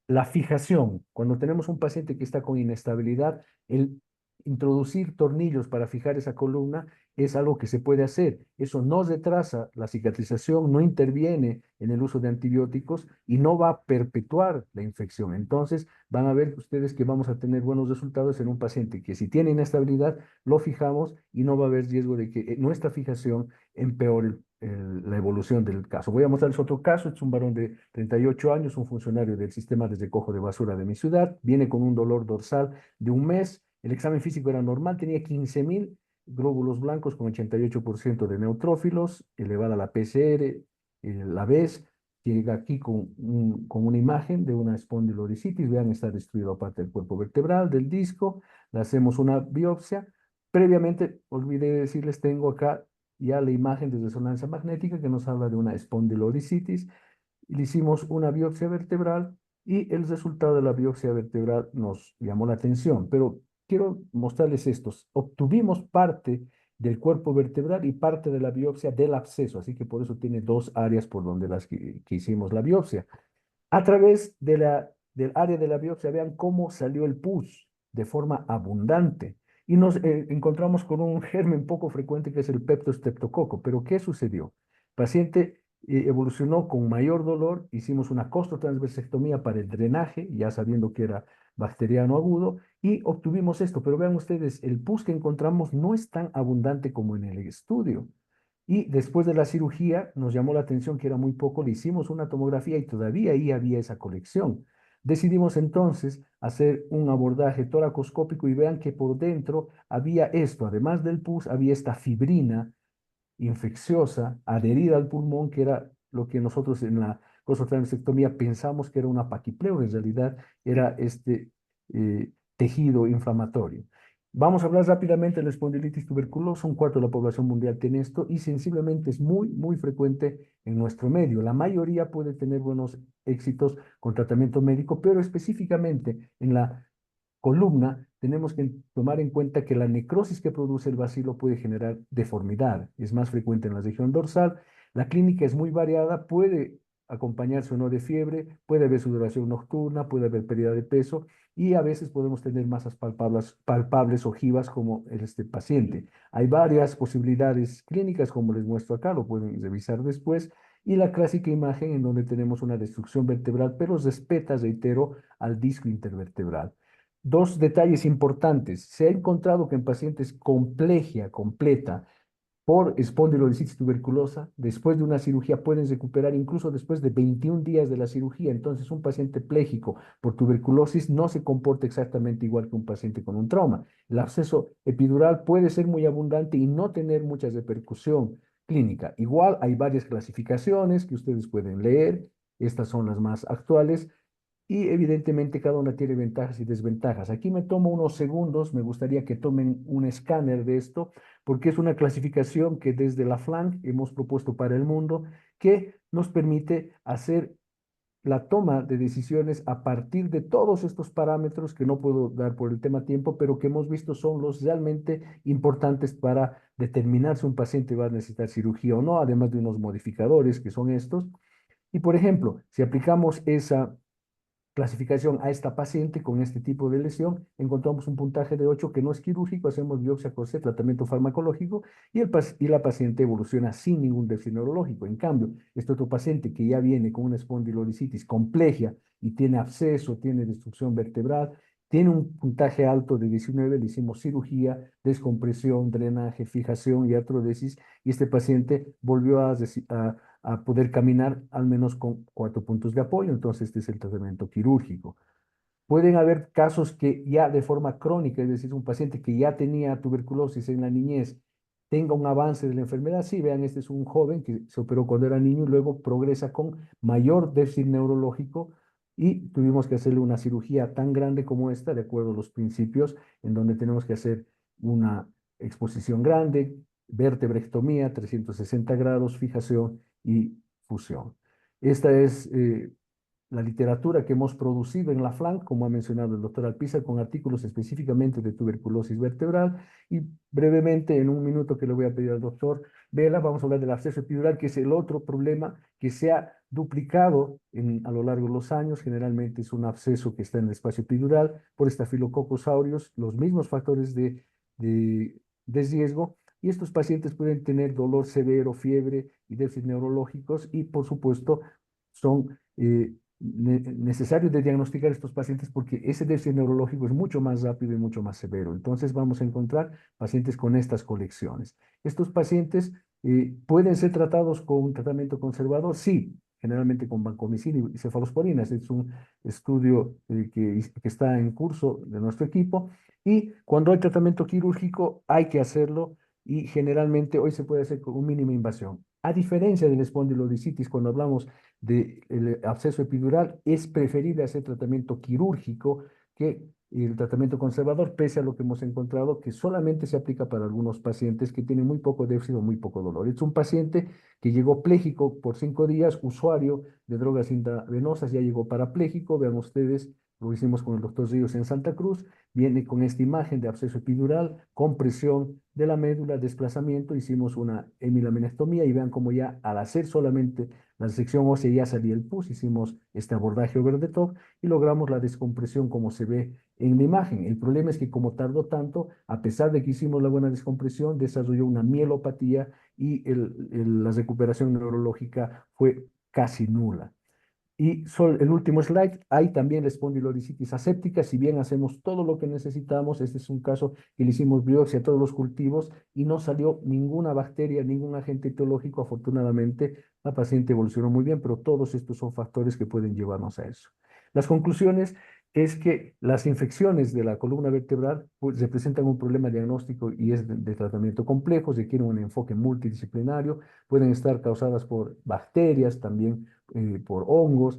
la fijación. Cuando tenemos un paciente que está con inestabilidad, el introducir tornillos para fijar esa columna es algo que se puede hacer. Eso no retrasa la cicatrización, no interviene en el uso de antibióticos y no va a perpetuar la infección. Entonces, van a ver ustedes que vamos a tener buenos resultados en un paciente que si tiene inestabilidad, lo fijamos y no va a haber riesgo de que nuestra fijación empeore la evolución del caso. Voy a mostrarles otro caso. Es un varón de 38 años, un funcionario del sistema de recojo de basura de mi ciudad. Viene con un dolor dorsal de un mes. El examen físico era normal, tenía 15.000 glóbulos blancos con 88% de neutrófilos, elevada la PCR, la vez llega aquí con una imagen de una espondilodicitis. Vean, está destruido parte del cuerpo vertebral, del disco. Le hacemos una biopsia. Previamente, olvidé decirles, tengo acá ya la imagen de resonancia magnética que nos habla de una espondilodicitis. Le hicimos una biopsia vertebral y el resultado de la biopsia vertebral nos llamó la atención, pero quiero mostrarles estos. Obtuvimos parte del cuerpo vertebral y parte de la biopsia del absceso, así que por eso tiene dos áreas por donde que hicimos la biopsia. A través del área de la biopsia, vean cómo salió el pus de forma abundante. Y nos encontramos con un germen poco frecuente que es el Peptostreptococo. Pero ¿qué sucedió? El paciente evolucionó con mayor dolor, hicimos una costotransversectomía para el drenaje, ya sabiendo que era bacteriano agudo, y obtuvimos esto. Pero vean ustedes, el pus que encontramos no es tan abundante como en el estudio. Y después de la cirugía nos llamó la atención que era muy poco, le hicimos una tomografía y todavía ahí había esa colección. Decidimos entonces hacer un abordaje toracoscópico y vean que por dentro había esto, además del pus, había esta fibrina infecciosa adherida al pulmón, que era lo que nosotros en la costotransectomía pensamos que era una paquipleura, en realidad era este tejido inflamatorio. Vamos a hablar rápidamente de la espondilitis tuberculosa. Un cuarto de la población mundial tiene esto y sensiblemente es muy, muy frecuente en nuestro medio. La mayoría puede tener buenos éxitos con tratamiento médico, pero específicamente en la columna tenemos que tomar en cuenta que la necrosis que produce el bacilo puede generar deformidad. Es más frecuente en la región dorsal. La clínica es muy variada, puede acompañarse o no de fiebre, puede haber sudoración nocturna, puede haber pérdida de peso y a veces podemos tener masas palpables ojivas como este paciente. Hay varias posibilidades clínicas, como les muestro acá, lo pueden revisar después, y la clásica imagen en donde tenemos una destrucción vertebral, pero respeta, reitero, al disco intervertebral. Dos detalles importantes. Se ha encontrado que en pacientes con plegia completa por espondilodicitis tuberculosa, después de una cirugía pueden recuperar incluso después de 21 días de la cirugía. Entonces, un paciente pléjico por tuberculosis no se comporta exactamente igual que un paciente con un trauma. El absceso epidural puede ser muy abundante y no tener mucha repercusión clínica. Igual hay varias clasificaciones que ustedes pueden leer. Estas son las más actuales. Y evidentemente cada una tiene ventajas y desventajas. Aquí me tomo unos segundos, me gustaría que tomen un escáner de esto, porque es una clasificación que desde la FLANC hemos propuesto para el mundo, que nos permite hacer la toma de decisiones a partir de todos estos parámetros que no puedo dar por el tema tiempo, pero que hemos visto son los realmente importantes para determinar si un paciente va a necesitar cirugía o no, además de unos modificadores que son estos. Y por ejemplo, si aplicamos esa clasificación a esta paciente con este tipo de lesión, encontramos un puntaje de 8 que no es quirúrgico, hacemos biopsia corsé, tratamiento farmacológico y la paciente evoluciona sin ningún déficit neurológico. En cambio, este otro paciente que ya viene con una espondilolisitis compleja y tiene absceso, tiene destrucción vertebral, tiene un puntaje alto de 19, le hicimos cirugía, descompresión, drenaje, fijación y artrodesis, y este paciente volvió a poder caminar al menos con 4 puntos de apoyo. Entonces, este es el tratamiento quirúrgico. Pueden haber casos que ya de forma crónica, es decir, un paciente que ya tenía tuberculosis en la niñez, tenga un avance de la enfermedad. Sí, vean, este es un joven que se operó cuando era niño y luego progresa con mayor déficit neurológico y tuvimos que hacerle una cirugía tan grande como esta, de acuerdo a los principios, en donde tenemos que hacer una exposición grande, vertebrectomía, 360 grados, fijación y fusión. Esta es la literatura que hemos producido en la FLAN, como ha mencionado el doctor Alpizar, con artículos específicamente de tuberculosis vertebral. Y brevemente, en un minuto que le voy a pedir al doctor Vela, vamos a hablar del absceso epidural, que es el otro problema que se ha duplicado a lo largo de los años. Generalmente es un absceso que está en el espacio epidural por Staphylococcus aureus, los mismos factores de riesgo. Y estos pacientes pueden tener dolor severo, fiebre y déficit neurológicos y, por supuesto, son necesarios de diagnosticar estos pacientes porque ese déficit neurológico es mucho más rápido y mucho más severo. Entonces vamos a encontrar pacientes con estas colecciones. Estos pacientes pueden ser tratados con un tratamiento conservador, sí, generalmente con vancomicina y cefalosporina. Este es un estudio que está en curso de nuestro equipo. Y cuando hay tratamiento quirúrgico, hay que hacerlo y generalmente hoy se puede hacer con un mínima invasión. A diferencia de la espondilolisitis, cuando hablamos del absceso epidural, es preferible hacer tratamiento quirúrgico que el tratamiento conservador, pese a lo que hemos encontrado que solamente se aplica para algunos pacientes que tienen muy poco déficit o muy poco dolor. Es un paciente que llegó pléjico por 5 días, usuario de drogas intravenosas, ya llegó parapléjico. Vean ustedes, lo hicimos con el doctor Ríos en Santa Cruz, viene con esta imagen de absceso epidural, compresión de la médula, desplazamiento, hicimos una hemilaminectomía y vean cómo ya al hacer solamente la sección ósea ya salía el pus, hicimos este abordaje over the top y logramos la descompresión como se ve en la imagen. El problema es que como tardó tanto, a pesar de que hicimos la buena descompresión, desarrolló una mielopatía y la recuperación neurológica fue casi nula. Y el último slide, hay también la espondilolisitis aséptica. Si bien hacemos todo lo que necesitamos, este es un caso que le hicimos biopsia a todos los cultivos y no salió ninguna bacteria, ningún agente etiológico. Afortunadamente, la paciente evolucionó muy bien, pero todos estos son factores que pueden llevarnos a eso. Las conclusiones es que las infecciones de la columna vertebral pues, representan un problema diagnóstico y es de tratamiento complejo, requieren un enfoque multidisciplinario, pueden estar causadas por bacterias, también por hongos.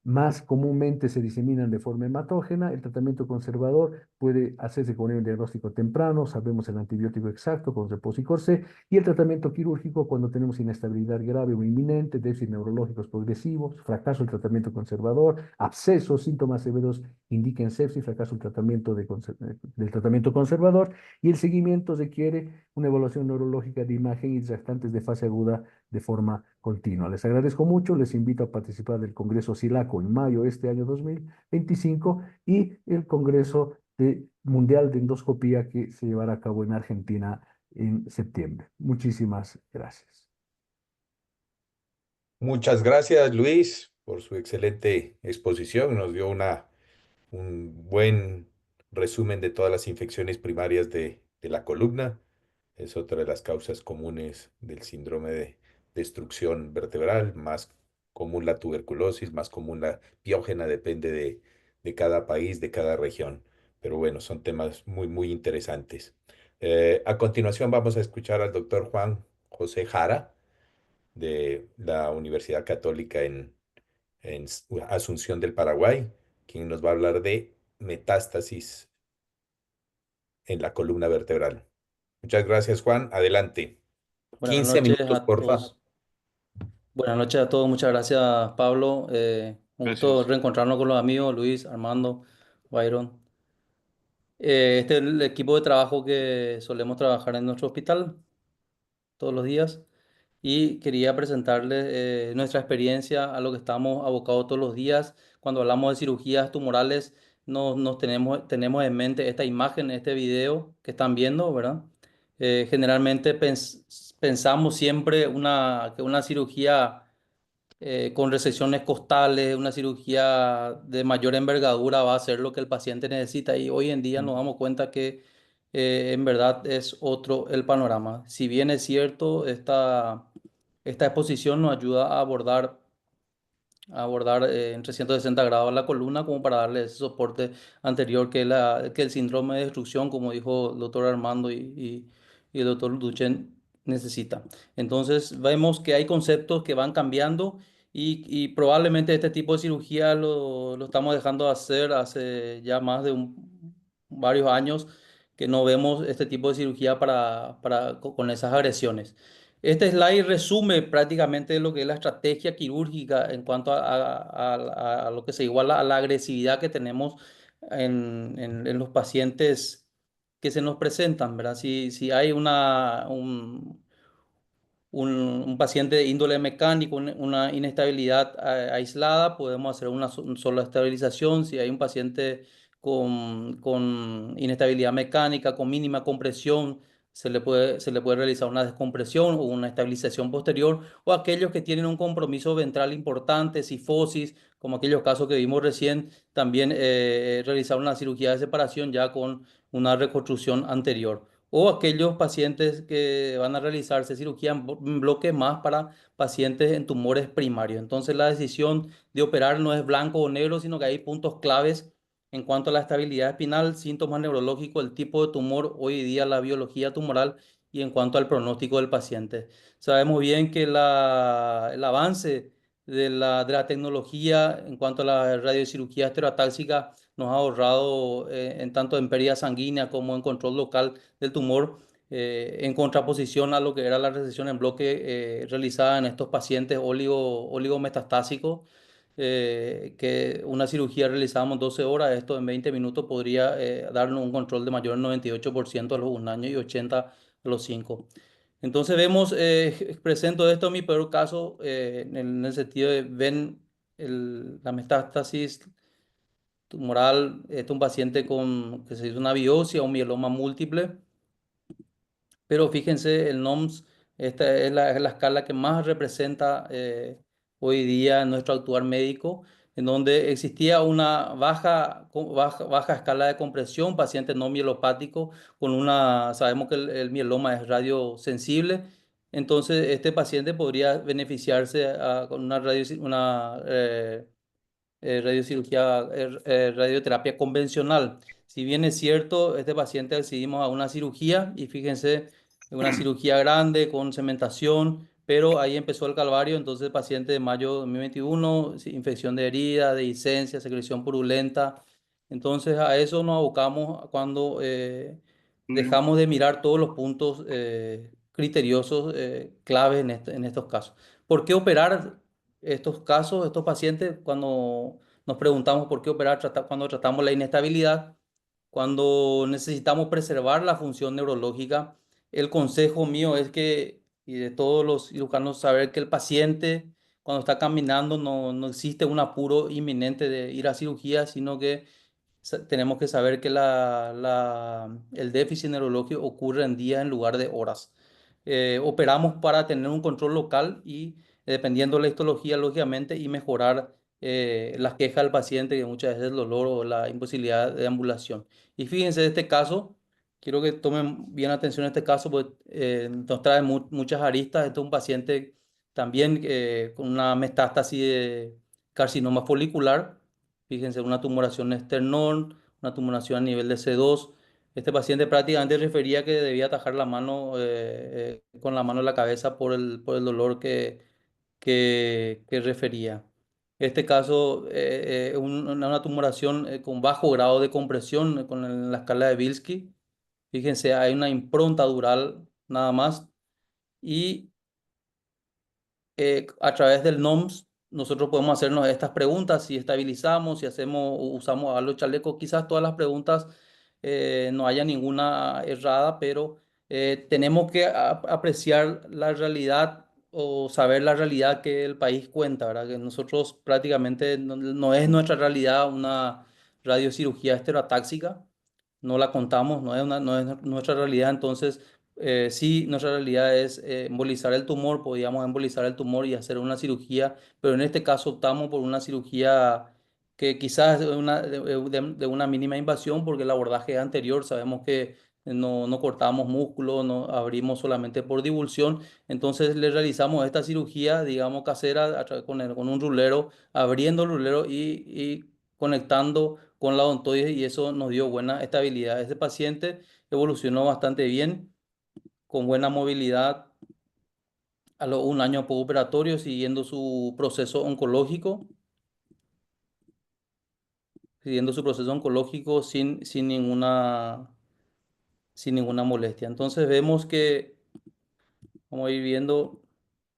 Más comúnmente se diseminan de forma hematógena. El tratamiento conservador puede hacerse con un diagnóstico temprano, sabemos el antibiótico exacto con reposo y corsé, y el tratamiento quirúrgico cuando tenemos inestabilidad grave o inminente, déficit neurológicos progresivos, fracaso del tratamiento conservador, abscesos, síntomas severos indiquen sepsis, fracaso del tratamiento conservador, y el seguimiento requiere una evaluación neurológica de imagen y tratantes de fase aguda de forma continua. Les agradezco mucho, les invito a participar del Congreso SILACO en mayo de este año 2025 y el Congreso Mundial de Endoscopía que se llevará a cabo en Argentina en septiembre. Muchísimas gracias. Muchas gracias, Luis, por su excelente exposición. Nos dio un buen resumen de todas las infecciones primarias de la columna. Es otra de las causas comunes del síndrome de destrucción vertebral, más común la tuberculosis, más común la piógena, depende de cada país, de cada región. Pero bueno, son temas muy, muy interesantes. A continuación vamos a escuchar al doctor Juan José Jara de la Universidad Católica en Asunción del Paraguay, quien nos va a hablar de metástasis en la columna vertebral. Muchas gracias, Juan. Adelante. Buenas 15 noches minutos, a porfa. todos. Buenas noches a todos. Muchas gracias, Pablo. Un gusto Gracias. reencontrarnos con los amigos Luis, Armando, Byron. Este es el equipo de trabajo que solemos trabajar en nuestro hospital todos los días. y quería presentarles nuestra experiencia a lo que estamos abocados todos los días. Cuando hablamos de cirugías tumorales, nos tenemos en mente esta imagen, este video que están viendo, ¿verdad? Generalmente pensamos siempre que una cirugía con resecciones costales, una cirugía de mayor envergadura va a ser lo que el paciente necesita, y hoy en día nos damos cuenta que en verdad es otro el panorama. Si bien es cierto, esta exposición nos ayuda a abordar en 360 grados la columna como para darle ese soporte anterior que el síndrome de destrucción, como dijo el doctor Armando y el doctor Duchen, necesita. Entonces vemos que hay conceptos que van cambiando y probablemente este tipo de cirugía lo estamos dejando de hacer hace ya más de varios años que no vemos este tipo de cirugía con esas agresiones. Este slide resume prácticamente lo que es la estrategia quirúrgica en cuanto a lo que se iguala a la agresividad que tenemos en los pacientes que se nos presentan, ¿verdad? Si hay un paciente de índole mecánico, una inestabilidad aislada, podemos hacer una sola estabilización. Si hay un paciente con inestabilidad mecánica, con mínima compresión, se le puede realizar una descompresión o una estabilización posterior. O aquellos que tienen un compromiso ventral importante, cifosis, como aquellos casos que vimos recién, también realizar una cirugía de separación ya con una reconstrucción anterior, o aquellos pacientes que van a realizarse cirugía en bloque más para pacientes en tumores primarios. Entonces la decisión de operar no es blanco o negro, sino que hay puntos claves en cuanto a la estabilidad espinal, síntomas neurológicos, el tipo de tumor, hoy día la biología tumoral, y en cuanto al pronóstico del paciente. Sabemos bien que el avance de la tecnología en cuanto a la radiocirugía estereotáxica nos ha ahorrado en tanto en pérdida sanguínea como en control local del tumor, en contraposición a lo que era la resección en bloque realizada en estos pacientes oligometastásicos, que una cirugía realizábamos 12 horas, esto en 20 minutos podría darnos un control de mayor del 98% a los 1 año y 80 a los 5. Entonces vemos, presento esto en mi peor caso, en el sentido de ven la metástasis tumoral. Este es un paciente que se hizo una biopsia o un mieloma múltiple, pero fíjense, el NOMS, esta es la escala que más representa hoy día en nuestro actuar médico, en donde existía una baja escala de compresión, paciente no mielopático, sabemos que el mieloma es radiosensible. Entonces este paciente podría beneficiarse con radioterapia convencional. Si bien es cierto, este paciente decidimos a una cirugía, y fíjense, una cirugía grande con cementación, pero ahí empezó el calvario. Entonces el paciente de mayo de 2021, sí, infección de herida, dehiscencia, secreción purulenta. Entonces a eso nos abocamos cuando dejamos de mirar todos los puntos criteriosos claves en estos casos. ¿Por qué operar estos casos, estos pacientes? Cuando nos preguntamos por qué operar cuando tratamos la inestabilidad, cuando necesitamos preservar la función neurológica, el consejo mío es que, y de todos los cirujanos, saber que el paciente cuando está caminando no existe un apuro inminente de ir a cirugía, sino que tenemos que saber que el déficit neurológico ocurre en días en lugar de horas. Operamos para tener un control local y, dependiendo de la histología, lógicamente, y mejorar las quejas del paciente, que muchas veces el dolor o la imposibilidad de ambulación. Y fíjense, de este caso, quiero que tomen bien atención a este caso, porque nos trae muchas aristas. Este es un paciente también con una metástasis de carcinoma folicular. Fíjense, una tumoración esternón, una tumoración a nivel de C2. Este paciente prácticamente refería que debía atajar la mano con la mano en la cabeza por el dolor que refería. Este caso es una tumoración con bajo grado de compresión la escala de Bilski. Fíjense, hay una impronta dural nada más, y a través del NOMS nosotros podemos hacernos estas preguntas: si estabilizamos, si usamos halo chaleco. Quizás todas las preguntas no haya ninguna errada, pero tenemos que apreciar la realidad o saber la realidad que el país cuenta, ¿verdad? Que nosotros prácticamente no es nuestra realidad una radiocirugía estereotáxica, no la contamos, no es nuestra realidad, entonces sí, nuestra realidad es embolizar el tumor, podíamos embolizar el tumor y hacer una cirugía, pero en este caso optamos por una cirugía que quizás es de una mínima invasión porque el abordaje anterior sabemos que no cortamos músculo, no abrimos solamente por divulsión, entonces le realizamos esta cirugía, digamos, casera con un rulero, abriendo el rulero y conectando con la odontoide y eso nos dio buena estabilidad. Este paciente evolucionó bastante bien, con buena movilidad a los un año postoperatorio, siguiendo su proceso oncológico, sin ninguna molestia. Entonces vemos que, vamos a ir viendo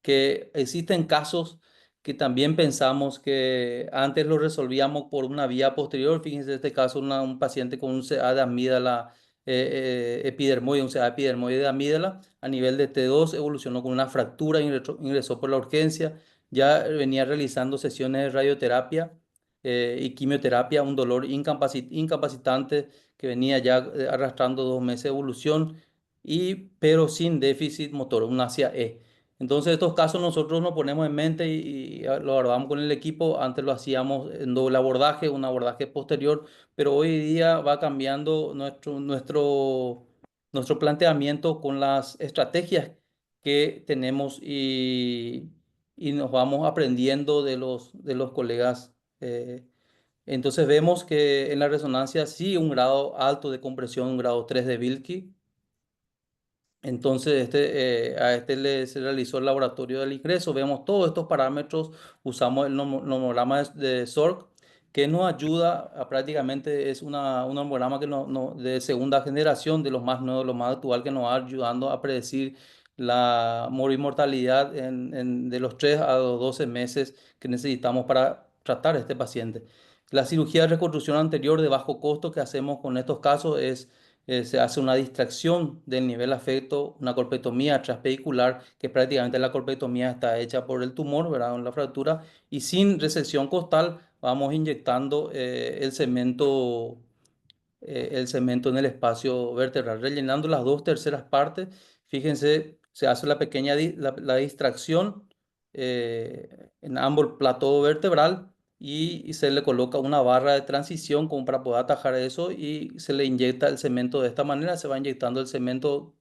que existen casos que también pensamos que antes lo resolvíamos por una vía posterior. Fíjense este caso, un paciente con un CA de amígdala epidermoide, un CA epidermoide de amígdala a nivel de T2 evolucionó con una fractura, ingresó por la urgencia, ya venía realizando sesiones de radioterapia y quimioterapia, un dolor incapacitante que venía ya arrastrando 2 meses de evolución, pero sin déficit motor, un ASIA E. Entonces, estos casos nosotros nos ponemos en mente y lo abordamos con el equipo. Antes lo hacíamos en doble abordaje, un abordaje posterior, pero hoy día va cambiando nuestro planteamiento con las estrategias que tenemos y nos vamos aprendiendo de los colegas. Entonces, vemos que en la resonancia sí un grado alto de compresión, un grado 3 de Wilkie. Entonces, a se realizó el laboratorio del ingreso. Vemos todos estos parámetros. Usamos el nomograma de SORC, que nos ayuda a prácticamente, es un nomograma que de segunda generación, de los más nuevos, los más actual, que nos va ayudando a predecir la morimortalidad de los 3 a los 12 meses que necesitamos para tratar a este paciente. La cirugía de reconstrucción anterior de bajo costo que hacemos con estos casos se hace una distracción del nivel afecto, una colpectomía transpedicular, que prácticamente la colpectomía está hecha por el tumor, ¿verdad? En la fractura, y sin resección costal vamos inyectando el cemento en el espacio vertebral, rellenando las 2/3 partes. Fíjense, se hace la pequeña la distracción en ambos platos vertebral y se le coloca una barra de transición como para poder atajar eso y se le inyecta el cemento de esta manera, se va inyectando el cemento.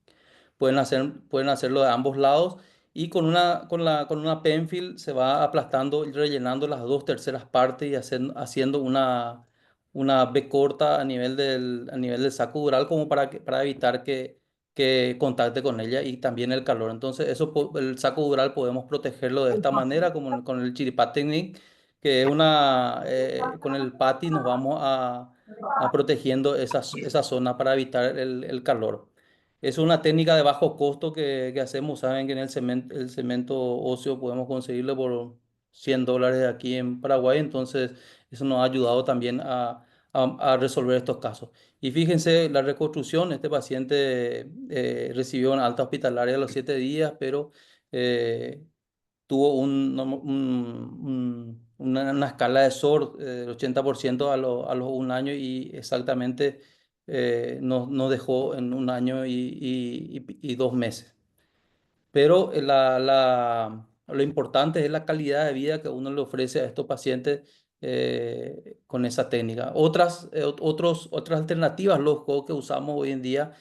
Pueden hacerlo de ambos lados y con una penfill se va aplastando y rellenando las 2/3 partes y haciendo una B corta a nivel del saco dural como para evitar que contacte con ella y también el calor. Entonces, el saco dural podemos protegerlo de esta manera, como con el Chiripat Technique, que es con el PATI nos vamos a protegiendo esa zona para evitar el calor. Es una técnica de bajo costo que hacemos. Saben que en el cemento óseo podemos conseguirlo por $100 aquí en Paraguay. Entonces, eso nos ha ayudado también a resolver estos casos. Y fíjense, la reconstrucción, este paciente recibió una alta hospitalaria a los 7 días, pero eh, tuvo una escala de SOR del 80% a los un año y exactamente nos dejó en un año y 2 meses. Pero lo importante es la calidad de vida que uno le ofrece a estos pacientes con esa técnica. Otras alternativas, que usamos hoy en día,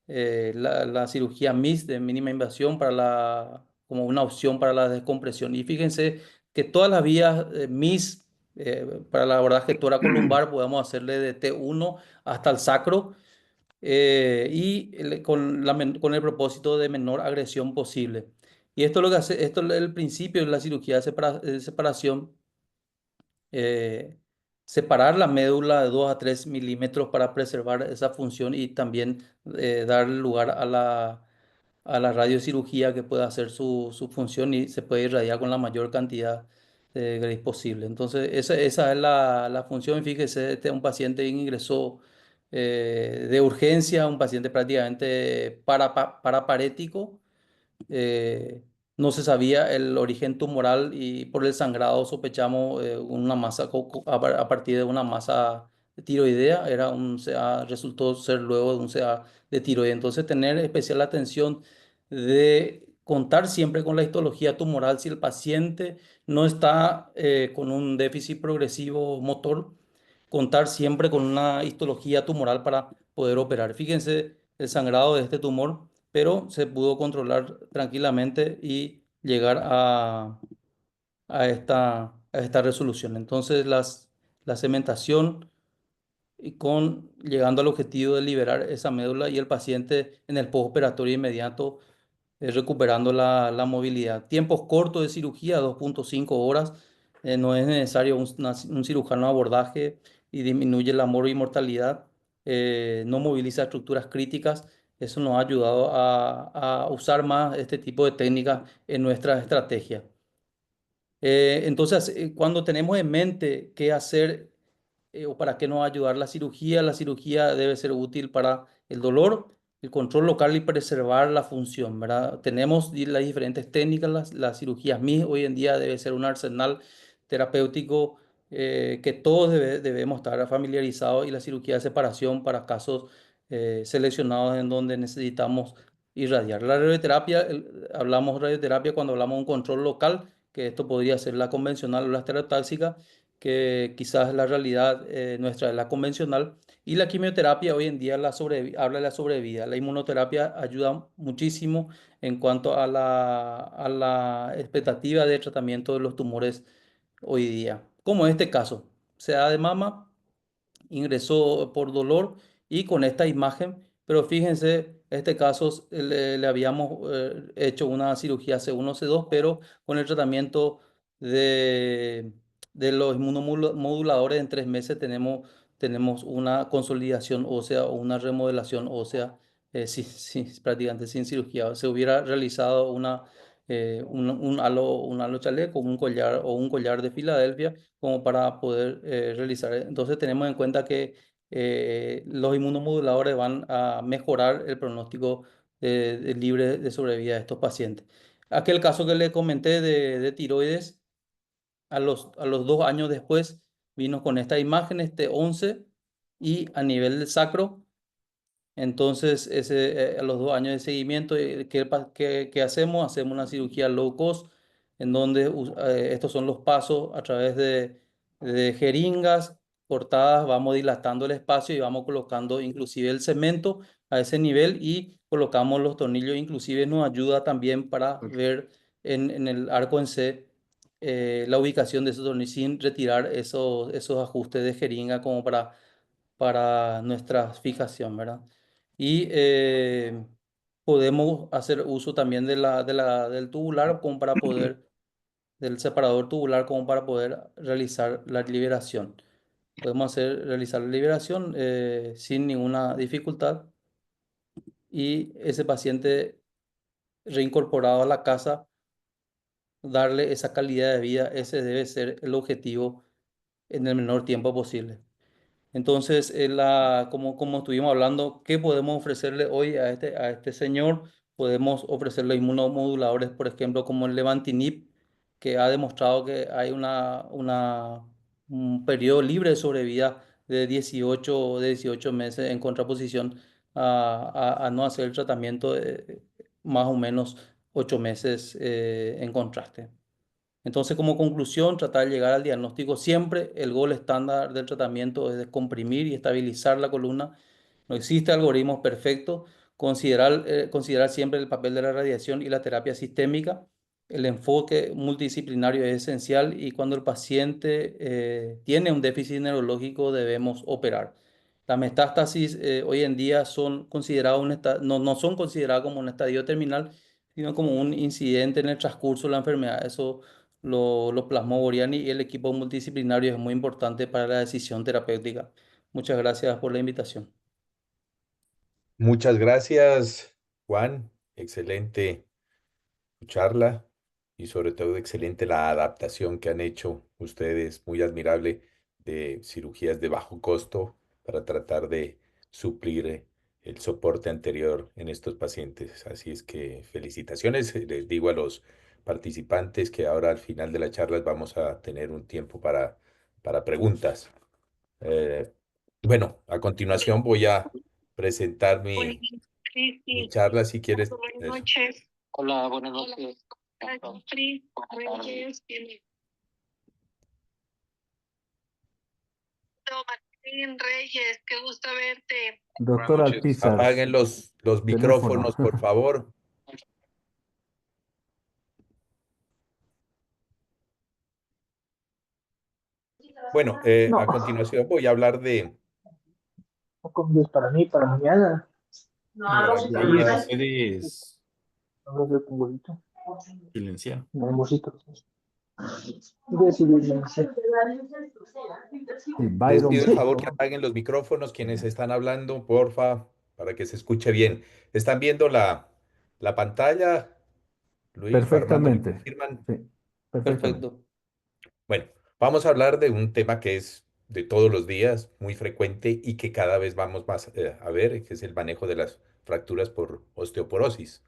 la cirugía MIS de mínima invasión como una opción para la descompresión. Y fíjense que todas las vías MIS para la abordaje toracolumbar podemos hacerle de T1 hasta el sacro con el propósito de menor agresión posible. Y esto es lo que hace, esto es el principio de la cirugía de separación, eh, separar la médula de 2 a 3 milímetros para preservar esa función y también dar lugar a la radiocirugía que pueda hacer su función y se puede irradiar con la mayor cantidad de gris posible. Entonces, esa es la función. Fíjese, este es un paciente que ingresó de urgencia, un paciente prácticamente paraparético. no se sabía el origen tumoral y por el sangrado sospechamos una masa a partir de una masa tiroidea, era un CA, resultó ser luego de un CA de tiroides. Entonces, tener especial atención de contar siempre con la histología tumoral si el paciente no está con un déficit progresivo motor, contar siempre con una histología tumoral para poder operar. Fíjense el sangrado de este tumor, pero se pudo controlar tranquilamente y llegar a esta resolución. Entonces, la cementación y llegando al objetivo de liberar esa médula y el paciente en el postoperatorio inmediato recuperando la movilidad. Tiempos cortos de cirugía, 2,5 horas. No es necesario un cirujano de abordaje y disminuye la mortalidad. No moviliza estructuras críticas. Eso nos ha ayudado a usar más este tipo de técnicas en nuestra estrategia. Entonces, cuando tenemos en mente qué hacer o para qué nos va a ayudar la cirugía debe ser útil para el dolor, el control local y preservar la función, ¿verdad? Tenemos las diferentes técnicas, las cirugías MIS hoy en día debe ser un arsenal terapéutico que todos debemos estar familiarizados y la cirugía de separación para casos seleccionados en donde necesitamos irradiar. La radioterapia, hablamos radioterapia cuando hablamos de un control local, que esto podría ser la convencional o la estereotáxica, que quizás la realidad nuestra es la convencional. Y la quimioterapia hoy en día habla de la sobrevida. La inmunoterapia ayuda muchísimo en cuanto a la expectativa de tratamiento de los tumores hoy día. Como en este caso, se da de mama, ingresó por dolor y con esta imagen, pero fíjense, este caso le habíamos hecho una cirugía C1, C2, pero con el tratamiento de, de los inmunomoduladores en 3 meses tenemos una consolidación ósea o una remodelación ósea prácticamente sin cirugía. Se hubiera realizado un halo chaleco, un collar o un collar de Filadelfia como para poder realizar. Entonces tenemos en cuenta que los inmunomoduladores van a mejorar el pronóstico libre de sobrevida de estos pacientes. Aquel caso que le comenté de tiroides, a los 2 años después vino con esta imagen, este 11, y a nivel del sacro. Entonces, a los 2 años de seguimiento, ¿qué hacemos? Hacemos una cirugía low cost, en donde estos son los pasos a través de jeringas cortadas, vamos dilatando el espacio y vamos colocando inclusive el cemento a ese nivel y colocamos los tornillos, inclusive nos ayuda también para ver en el arco en C la ubicación de esos tornillos sin retirar esos ajustes de jeringa como para nuestra fijación, ¿verdad? Y podemos hacer uso también del tubular como para poder, del separador tubular como para poder realizar la liberación. Podemos realizar la liberación sin ninguna dificultad y ese paciente reincorporado a la casa, darle esa calidad de vida, ese debe ser el objetivo en el menor tiempo posible. Entonces, como estuvimos hablando, ¿qué podemos ofrecerle hoy a este señor? Podemos ofrecerle inmunomoduladores, por ejemplo, como el Levantinib, que ha demostrado que hay un periodo libre de sobrevida de 18 meses en contraposición a no hacer el tratamiento de más o menos 8 meses en contraste. Entonces, como conclusión, tratar de llegar al diagnóstico. Siempre el gol estándar del tratamiento es descomprimir y estabilizar la columna. No existe algoritmos perfectos. Considerar siempre el papel de la radiación y la terapia sistémica. El enfoque multidisciplinario es esencial y cuando el paciente tiene un déficit neurológico debemos operar. Las metástasis hoy en día no son consideradas como un estadio terminal, sino como un incidente en el transcurso de la enfermedad. Eso lo plasmó Boriani y el equipo multidisciplinario es muy importante para la decisión terapéutica. Muchas gracias por la invitación. Muchas gracias, Juan. Excelente tu charla y sobre todo excelente la adaptación que han hecho ustedes, muy admirable, de cirugías de bajo costo para tratar de suplir el soporte anterior en estos pacientes. Así es que felicitaciones, les digo a los participantes que ahora al final de la charla vamos a tener un tiempo para preguntas. Eh, bueno, a continuación voy a presentar mi charla, si quieres. Buenas Eso. noches. Hola, buenas noches. Reyes, Martín Reyes, qué gusto verte. Doctor Alpizar, Apaguen los teléfono. micrófonos, por favor. Bueno, No, a continuación voy a hablar de no comes para mí, para mañana. María, puedes No veo con huevito. silenciar. No, amorcito. Voy a subir, no sé. Sí, Les Byron, pido el por favor que favor. apaguen los micrófonos quienes están hablando, porfa, para que se escuche bien. ¿Están viendo la pantalla? Luis, Armando, ¿me Perfectamente. confirman? Sí, perfectamente. Perfecto. Bueno, vamos a hablar de un tema que es de todos los días, muy frecuente y que cada vez vamos más a ver, que es el manejo de las fracturas por osteoporosis.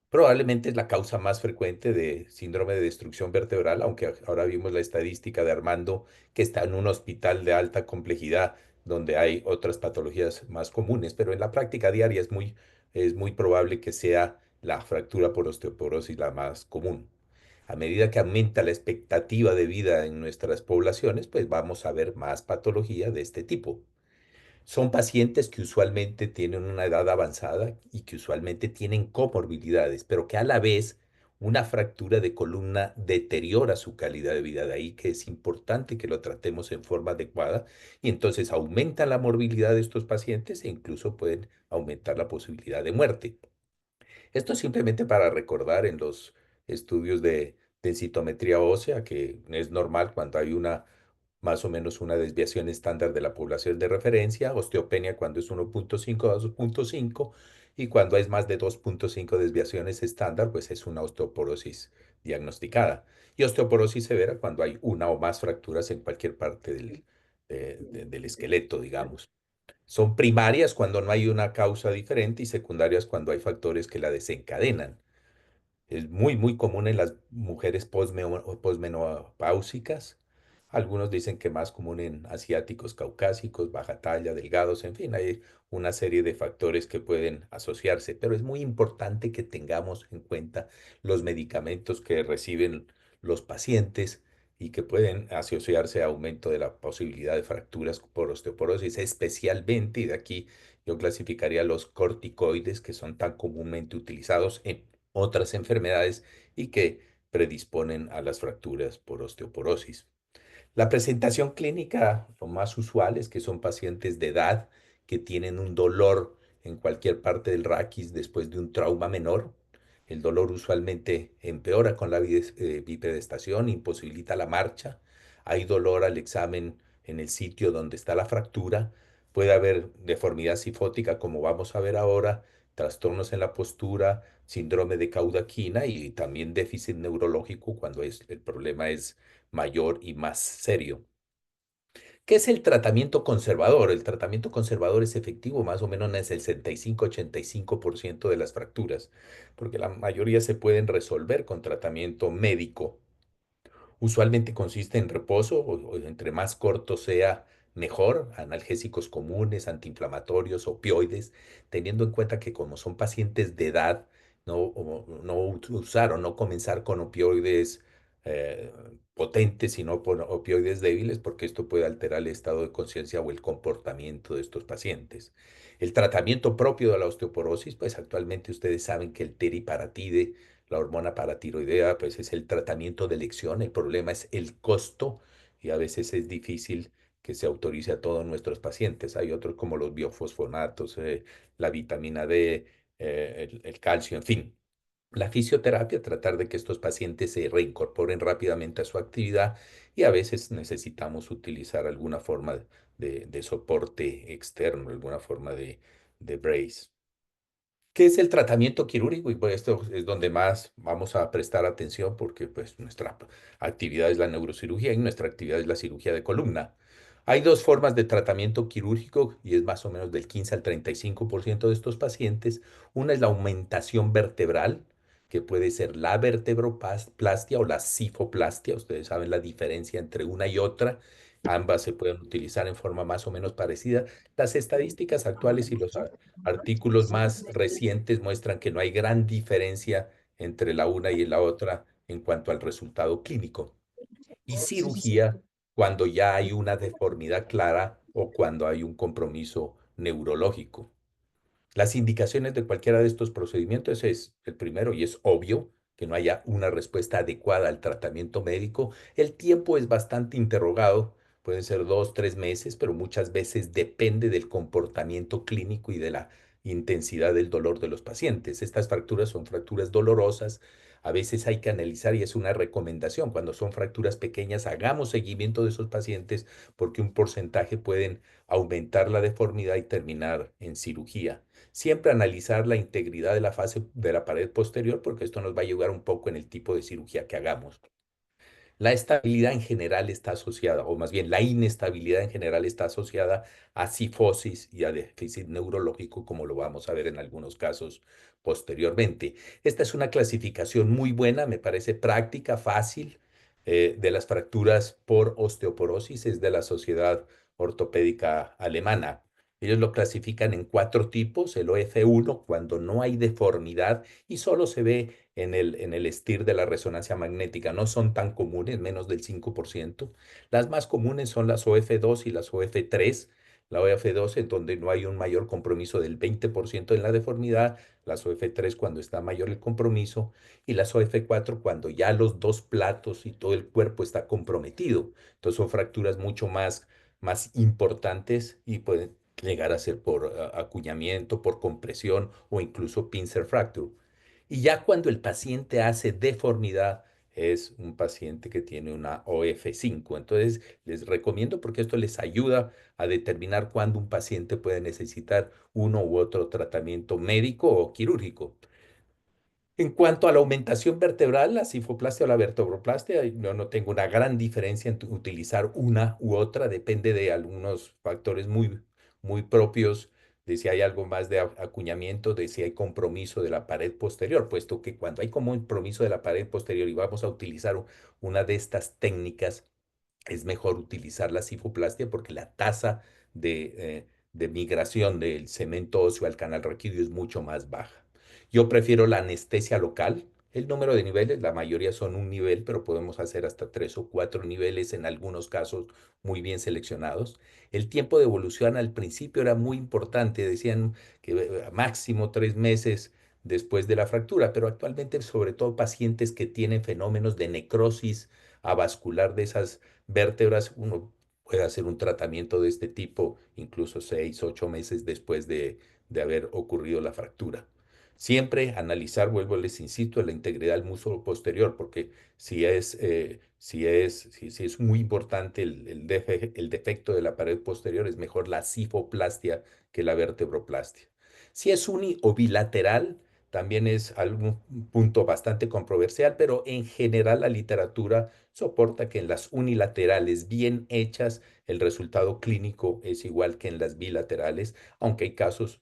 Probablemente es la causa más frecuente de síndrome de destrucción vertebral, aunque ahora vimos la estadística de Armando que está en un hospital de alta complejidad donde hay otras patologías más comunes, pero en la práctica diaria es muy probable que sea la fractura por osteoporosis la más común. A medida que aumenta la expectativa de vida en nuestras poblaciones, pues vamos a ver más patología de este tipo. Son pacientes que usualmente tienen una edad avanzada y que usualmente tienen comorbilidades, pero que a la vez una fractura de columna deteriora su calidad de vida. De ahí que es importante que lo tratemos en forma adecuada y entonces aumenta la morbilidad de estos pacientes e incluso pueden aumentar la posibilidad de muerte. Esto es simplemente para recordar en los estudios de densitometría ósea que es normal cuando hay una más o menos una desviación estándar de la población de referencia, osteopenia cuando es 1.5 a 2.5 y cuando es más de 2.5 desviaciones estándar, pues es una osteoporosis diagnosticada. Y osteoporosis severa cuando hay una o más fracturas en cualquier parte del esqueleto, digamos. Son primarias cuando no hay una causa diferente y secundarias cuando hay factores que la desencadenan. Es muy común en las mujeres posmenopáusicas. Algunos dicen que más común en asiáticos, caucásicos, baja talla, delgados, en fin, hay una serie de factores que pueden asociarse, pero es muy importante que tengamos en cuenta los medicamentos que reciben los pacientes y que pueden asociarse a aumento de la posibilidad de fracturas por osteoporosis, especialmente, y de aquí yo clasificaría los corticoides que son tan comúnmente utilizados en otras enfermedades y que predisponen a las fracturas por osteoporosis. La presentación clínica, lo más usual es que son pacientes de edad que tienen un dolor en cualquier parte del raquis después de un trauma menor. El dolor usualmente empeora con la bipedestación, imposibilita la marcha. Hay dolor al examen en el sitio donde está la fractura. Puede haber deformidad cifótica, como vamos a ver ahora, trastornos en la postura, síndrome de caudaquina y también déficit neurológico cuando el problema es mayor y más serio. ¿Qué es el tratamiento conservador? El tratamiento conservador es efectivo más o menos en el 65-85% de las fracturas, porque la mayoría se pueden resolver con tratamiento médico. Usualmente consiste en reposo, o entre más corto sea, mejor, analgésicos comunes, antiinflamatorios, opioides, teniendo en cuenta que como son pacientes de edad, no usar o no comenzar con opioides eh, potentes, sino por opioides débiles, porque esto puede alterar el estado de conciencia o el comportamiento de estos pacientes. El tratamiento propio de la osteoporosis, pues actualmente ustedes saben que el teriparatide, la hormona paratiroidea, pues es el tratamiento de elección. El problema es el costo y a veces es difícil que se autorice a todos nuestros pacientes. Hay otros como los biofosfonatos, la vitamina D, el calcio, en fin. La fisioterapia, tratar de que estos pacientes se reincorporen rápidamente a su actividad y a veces necesitamos utilizar alguna forma de soporte externo, alguna forma de brace. ¿Qué es el tratamiento quirúrgico? Y pues esto es donde más vamos a prestar atención porque pues nuestra actividad es la neurocirugía y nuestra actividad es la cirugía de columna. Hay dos formas de tratamiento quirúrgico y es más o menos del 15 al 35% de estos pacientes. Una es la aumentación vertebral, que puede ser la vertebroplastia o la cifoplastia. Ustedes saben la diferencia entre una y otra. Ambas se pueden utilizar en forma más o menos parecida. Las estadísticas actuales y los artículos más recientes muestran que no hay gran diferencia entre la una y la otra en cuanto al resultado clínico. Y cirugía cuando ya hay una deformidad clara o cuando hay un compromiso neurológico. Las indicaciones de cualquiera de estos procedimientos es el primero, y es obvio que no haya una respuesta adecuada al tratamiento médico. El tiempo es bastante interrogado, pueden ser 2, 3 meses, pero muchas veces depende del comportamiento clínico y de la intensidad del dolor de los pacientes. Estas fracturas son fracturas dolorosas. A veces hay que analizar, y es una recomendación, cuando son fracturas pequeñas, hagamos seguimiento de esos pacientes porque un porcentaje pueden aumentar la deformidad y terminar en cirugía. Siempre analizar la integridad de la fase de la pared posterior, porque esto nos va a ayudar un poco en el tipo de cirugía que hagamos. La estabilidad en general está asociada, o más bien la inestabilidad en general está asociada a cifosis y a déficit neurológico, como lo vamos a ver en algunos casos posteriormente. Esta es una clasificación muy buena, me parece práctica, fácil, de las fracturas por osteoporosis, es de la Sociedad Ortopédica Alemana. Ellos lo clasifican en 4 tipos: el OF1, cuando no hay deformidad y solo se ve en el STIR de la resonancia magnética. No son tan comunes, menos del 5%. Las más comunes son las OF2 y las OF3. La OF2 en donde no hay un mayor compromiso del 20% en la deformidad, las OF3 cuando está mayor el compromiso, y las OF4 cuando ya los dos platos y todo el cuerpo está comprometido. Entonces son fracturas mucho más importantes y pueden llegar a ser por acuñamiento, por compresión o incluso pincer fracture. Y ya cuando el paciente hace deformidad, es un paciente que tiene una OF5. Entonces, les recomiendo porque esto les ayuda a determinar cuándo un paciente puede necesitar uno u otro tratamiento médico o quirúrgico. En cuanto a la aumentación vertebral, la cifoplastia o la vertebroplastia, yo no tengo una gran diferencia en utilizar una u otra, depende de algunos factores muy propios, de si hay algo más de acuñamiento, de si hay compromiso de la pared posterior, puesto que cuando hay compromiso de la pared posterior y vamos a utilizar una de estas técnicas, es mejor utilizar la cifoplastia porque la tasa de migración del cemento óseo al canal raquídeo es mucho más baja. Yo prefiero la anestesia local. El número de niveles, la mayoría son un nivel, pero podemos hacer hasta 3 o 4 niveles en algunos casos muy bien seleccionados. El tiempo de evolución al principio era muy importante, decían que máximo 3 meses después de la fractura, pero actualmente sobre todo pacientes que tienen fenómenos de necrosis avascular de esas vértebras, uno puede hacer un tratamiento de este tipo incluso 6, 8 meses después de haber ocurrido la fractura. Siempre analizar, vuelvo, les insisto, la integridad del músculo posterior, porque si es muy importante el defecto de la pared posterior, es mejor la cifoplastia que la vertebroplastia. Si es uni o bilateral, también es algún punto bastante controversial, pero en general la literatura soporta que en las unilaterales bien hechas el resultado clínico es igual que en las bilaterales, aunque hay casos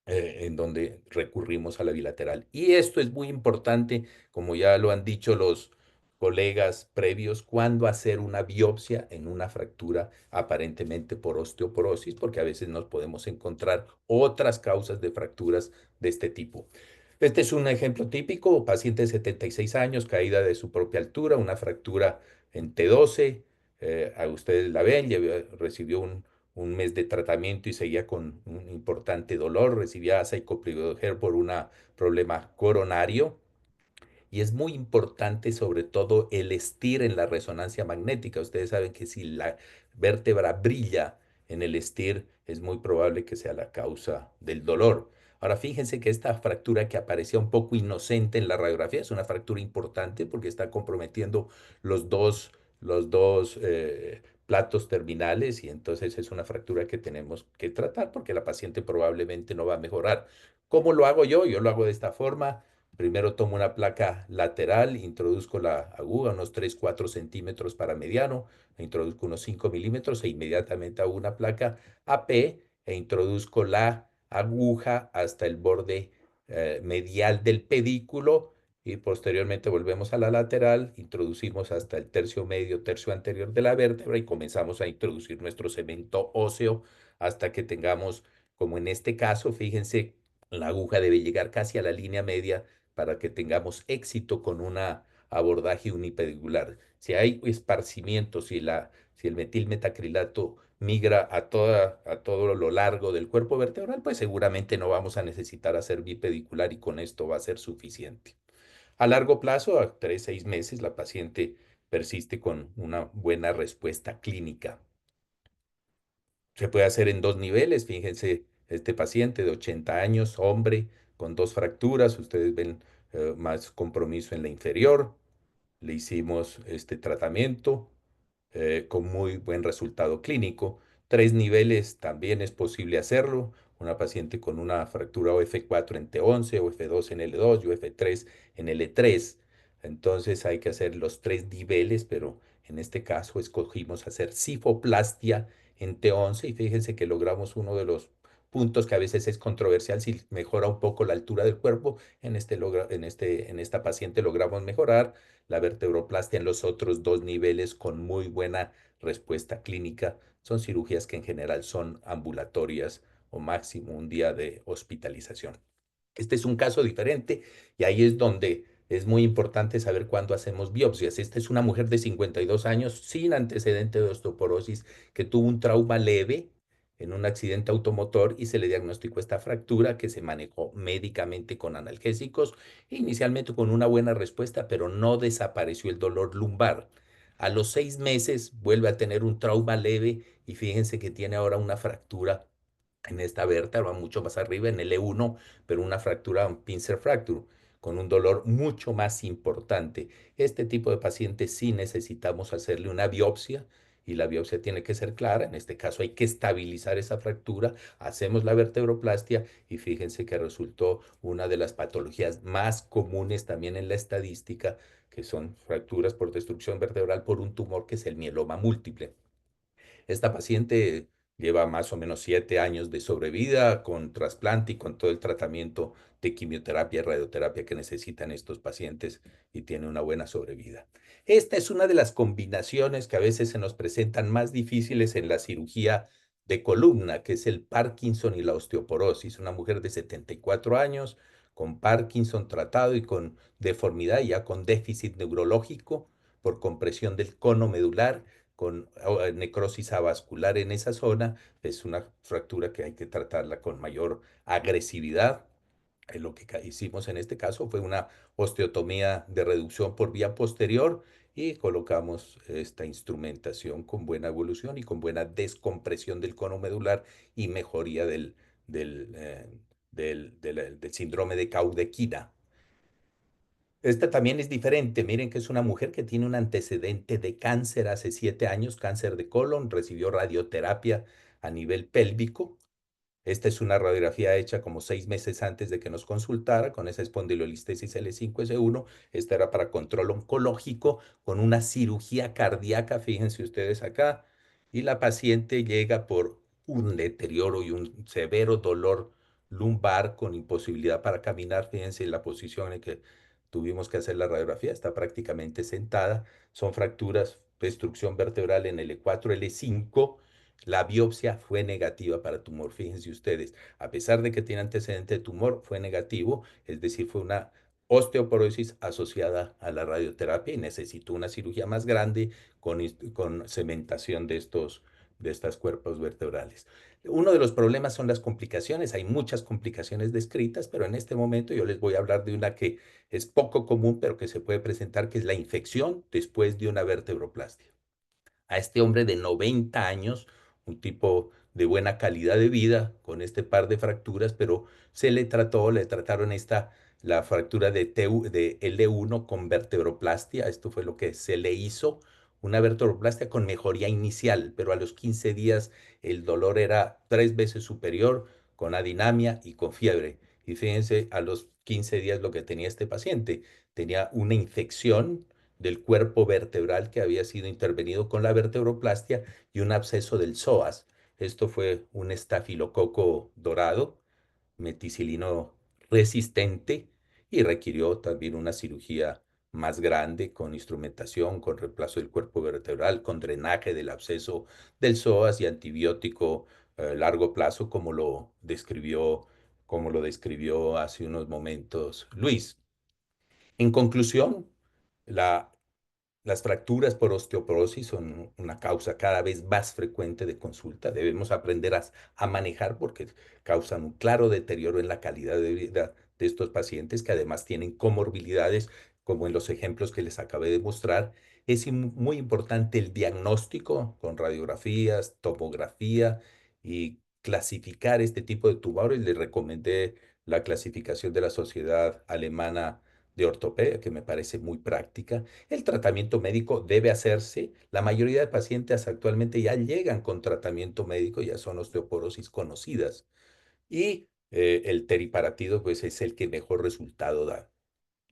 en donde recurrimos a la bilateral. Y esto es muy importante, como ya lo han dicho los colegas previos, cuando hacer una biopsia en una fractura aparentemente por osteoporosis, porque a veces nos podemos encontrar otras causas de fracturas de este tipo. Este es un ejemplo típico: paciente de 76 años, caída de su propia altura, una fractura en T12. A ustedes la ven, recibió un mes de tratamiento y seguía con un importante dolor, recibía aciclovir por un problema coronario. Y es muy importante sobre todo el STIR en la resonancia magnética. Ustedes saben que si la vértebra brilla en el STIR, es muy probable que sea la causa del dolor. Ahora fíjense que esta fractura que aparecía un poco inocente en la radiografía es una fractura importante porque está comprometiendo los dos platos terminales, y entonces es una fractura que tenemos que tratar porque la paciente probablemente no va a mejorar. ¿Cómo lo hago yo? Yo lo hago de esta forma. Primero tomo una placa lateral, introduzco la aguja unos 3, 4 centímetros para mediano, introduzco unos 5 milímetros e inmediatamente hago una placa AP e introduzco la aguja hasta el borde medial del pedículo y posteriormente volvemos a la lateral, introducimos hasta el tercio medio, tercio anterior de la vértebra y comenzamos a introducir nuestro cemento óseo hasta que tengamos, como en este caso, fíjense, la aguja debe llegar casi a la línea media para que tengamos éxito con un abordaje unipedular. Si hay esparcimiento, si el metilmetacrilato migra a todo lo largo del cuerpo vertebral, pues seguramente no vamos a necesitar hacer bipedicular y con esto va a ser suficiente. A largo plazo, a 3, 6 meses, la paciente persiste con una buena respuesta clínica. Se puede hacer en 2 niveles. Fíjense, este paciente de 80 años, hombre, con 2 fracturas. Ustedes ven más compromiso en la inferior. Le hicimos este tratamiento con muy buen resultado clínico. 3 niveles también es posible hacerlo. Una paciente con una fractura OF4 en T11, OF2 en L2 y OF3 en L3. Entonces hay que hacer los 3 niveles, pero en este caso escogimos hacer cifoplastia en T11 y fíjense que logramos uno de los puntos que a veces es controversial si mejora un poco la altura del cuerpo. En esta paciente logramos mejorar la vertebroplastia en los otros 2 niveles con muy buena respuesta clínica. Son cirugías que en general son ambulatorias o máximo un día de hospitalización. Este es un caso diferente y ahí es donde es muy importante saber cuándo hacemos biopsias. Esta es una mujer de 52 años sin antecedente de osteoporosis que tuvo un trauma leve en un accidente automotor y se le diagnosticó esta fractura que se manejó médicamente con analgésicos, inicialmente con una buena respuesta, pero no desapareció el dolor lumbar. A los 6 meses vuelve a tener un trauma leve y fíjense que tiene ahora una fractura en esta vértebra, mucho más arriba, en el E1, pero una fractura, un pincer fracture, con un dolor mucho más importante. Este tipo de pacientes sí necesitamos hacerle una biopsia y la biopsia tiene que ser clara. En este caso hay que estabilizar esa fractura, hacemos la vertebroplastia y fíjense que resultó una de las patologías más comunes también en la estadística, que son fracturas por destrucción vertebral por un tumor que es el mieloma múltiple. Esta paciente lleva más o menos 7 años de sobrevida con trasplante y con todo el tratamiento de quimioterapia y radioterapia que necesitan estos pacientes y tiene una buena sobrevida. Esta es una de las combinaciones que a veces se nos presentan más difíciles en la cirugía de columna, que es el Parkinson y la osteoporosis. Una mujer de 74 años con Parkinson tratado y con deformidad, ya con déficit neurológico por compresión del cono medular con necrosis avascular en esa zona, es una fractura que hay que tratarla con mayor agresividad. Lo que hicimos en este caso fue una osteotomía de reducción por vía posterior y colocamos esta instrumentación con buena evolución y con buena descompresión del cono medular y mejoría del, eh, del síndrome de Caudequina. Esta también es diferente. Miren que es una mujer que tiene un antecedente de cáncer hace 7 años, cáncer de colon, recibió radioterapia a nivel pélvico. Esta es una radiografía hecha como 6 meses antes de que nos consultara con esa espondilolistesis L5S1. Esta era para control oncológico con una cirugía cardíaca, fíjense ustedes acá. Y la paciente llega por un deterioro y un severo dolor lumbar con imposibilidad para caminar. Fíjense la posición en que tuvimos que hacer la radiografía. Está prácticamente sentada. Son fracturas, destrucción vertebral en L4, L5. La biopsia fue negativa para tumor, fíjense ustedes, a pesar de que tiene antecedente de tumor, fue negativo, es decir, fue una osteoporosis asociada a la radioterapia y necesitó una cirugía más grande con cementación de estos cuerpos vertebrales. Uno de los problemas son las complicaciones, hay muchas complicaciones descritas, pero en este momento yo les voy a hablar de una que es poco común, pero que se puede presentar, que es la infección después de una vertebroplastia. A este hombre de 90 años, un tipo de buena calidad de vida, con este par de fracturas, pero le trataron la fractura de L1 con vertebroplastia. Esto fue lo que se le hizo, una vertebroplastia con mejoría inicial, pero a los 15 días el dolor era 3 veces superior, con adinamia y con fiebre. Y fíjense, a los 15 días lo que tenía este paciente, tenía una infección del cuerpo vertebral que había sido intervenido con la vertebroplastia y un absceso del psoas. Esto fue un estafilococo dorado, meticilino resistente, y requirió también una cirugía más grande con instrumentación, con reemplazo del cuerpo vertebral, con drenaje del absceso del psoas y antibiótico largo plazo, como lo describió hace unos momentos Luis. En conclusión, la las fracturas por osteoporosis son una causa cada vez más frecuente de consulta. Debemos aprender a manejar porque causan un claro deterioro en la calidad de vida de estos pacientes que además tienen comorbilidades, como en los ejemplos que les acabé de mostrar. Es muy importante el diagnóstico con radiografías, tomografía y clasificar este tipo de tumores. Les recomendé la clasificación de la Sociedad Alemana de Ortopedia, que me parece muy práctica. El tratamiento médico debe hacerse. La mayoría de pacientes actualmente ya llegan con tratamiento médico, ya son osteoporosis conocidas. Y el teriparatido, pues es el que mejor resultado da.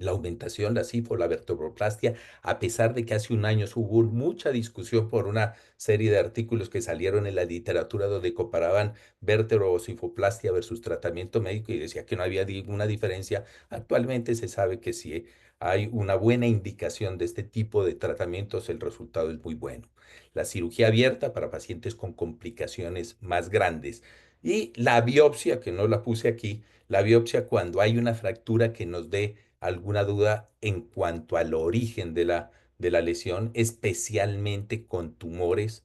La aumentación, la SIFO, la vertebroplastia, a pesar de que hace un año hubo mucha discusión por una serie de artículos que salieron en la literatura donde comparaban vértebro o sifoplastia versus tratamiento médico y decía que no había ninguna diferencia. Actualmente se sabe que si hay una buena indicación de este tipo de tratamientos, el resultado es muy bueno. La cirugía abierta para pacientes con complicaciones más grandes y la biopsia, que no la puse aquí, la biopsia cuando hay una fractura que nos dé alguna duda en cuanto al origen de la lesión, especialmente con tumores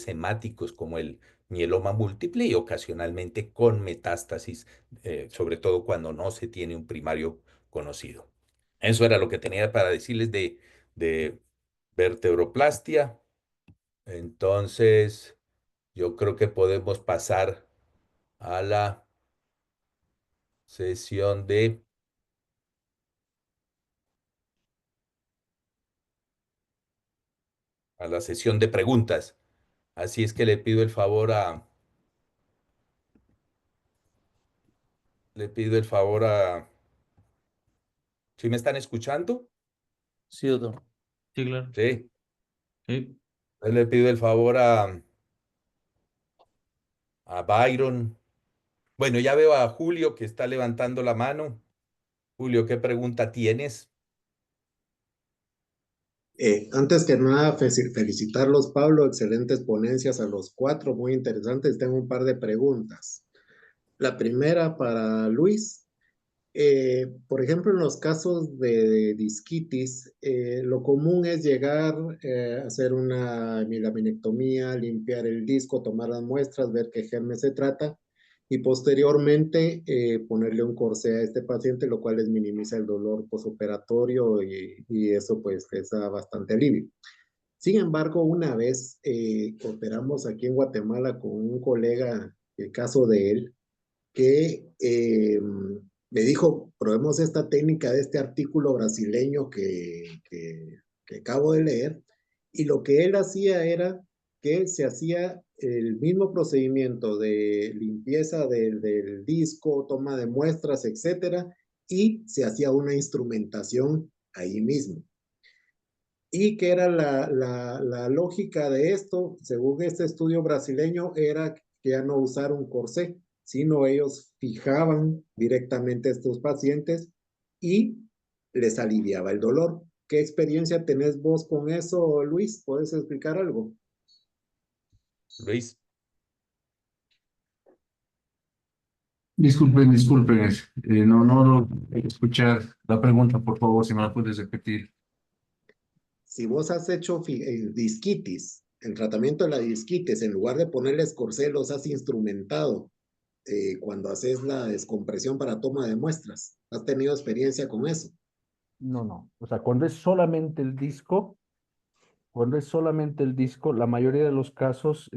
hemáticos como el mieloma múltiple y ocasionalmente con metástasis, sobre todo cuando no se tiene un primario conocido. Eso era lo que tenía para decirles de vertebroplastia. Entonces, yo creo que podemos pasar a la sesión a la sesión de preguntas. Así es que le pido el favor a, ¿sí me están escuchando? Sí, doctor. Sí, claro. Sí. Sí. Le pido el favor a Byron. Bueno, ya veo a Julio que está levantando la mano. Julio, ¿qué pregunta tienes? Antes que nada, felicitarlos, Pablo, excelentes ponencias a los cuatro, muy interesantes. Tengo un par de preguntas. La primera para Luis. Por ejemplo, en los casos de disquitis, lo común es llegar a hacer una laminectomía, limpiar el disco, tomar las muestras, ver qué germen se trata y posteriormente ponerle un corsé a este paciente, lo cual les minimiza el dolor posoperatorio y eso pues les da bastante alivio. Sin embargo, una vez operamos aquí en Guatemala con un colega, el caso de él, que me dijo, probemos esta técnica de este artículo brasileño que acabo de leer, y lo que él hacía era que se hacía el mismo procedimiento de limpieza del disco, toma de muestras, etcétera, y se hacía una instrumentación ahí mismo. ¿Y qué era la lógica de esto? Según este estudio brasileño, era que ya no usar un corsé, sino ellos fijaban directamente a estos pacientes y les aliviaba el dolor. ¿Qué experiencia tenés vos con eso, Luis? ¿Puedes explicar algo? Luis. Disculpen, no lo escuchar la pregunta, por favor, si me la puedes repetir. Si vos has hecho disquitis, el tratamiento de la disquitis, en lugar de ponerles corsé, los has instrumentado cuando haces la descompresión para toma de muestras. ¿Has tenido experiencia con eso? No. O sea, cuando es solamente el disco, la mayoría de los casos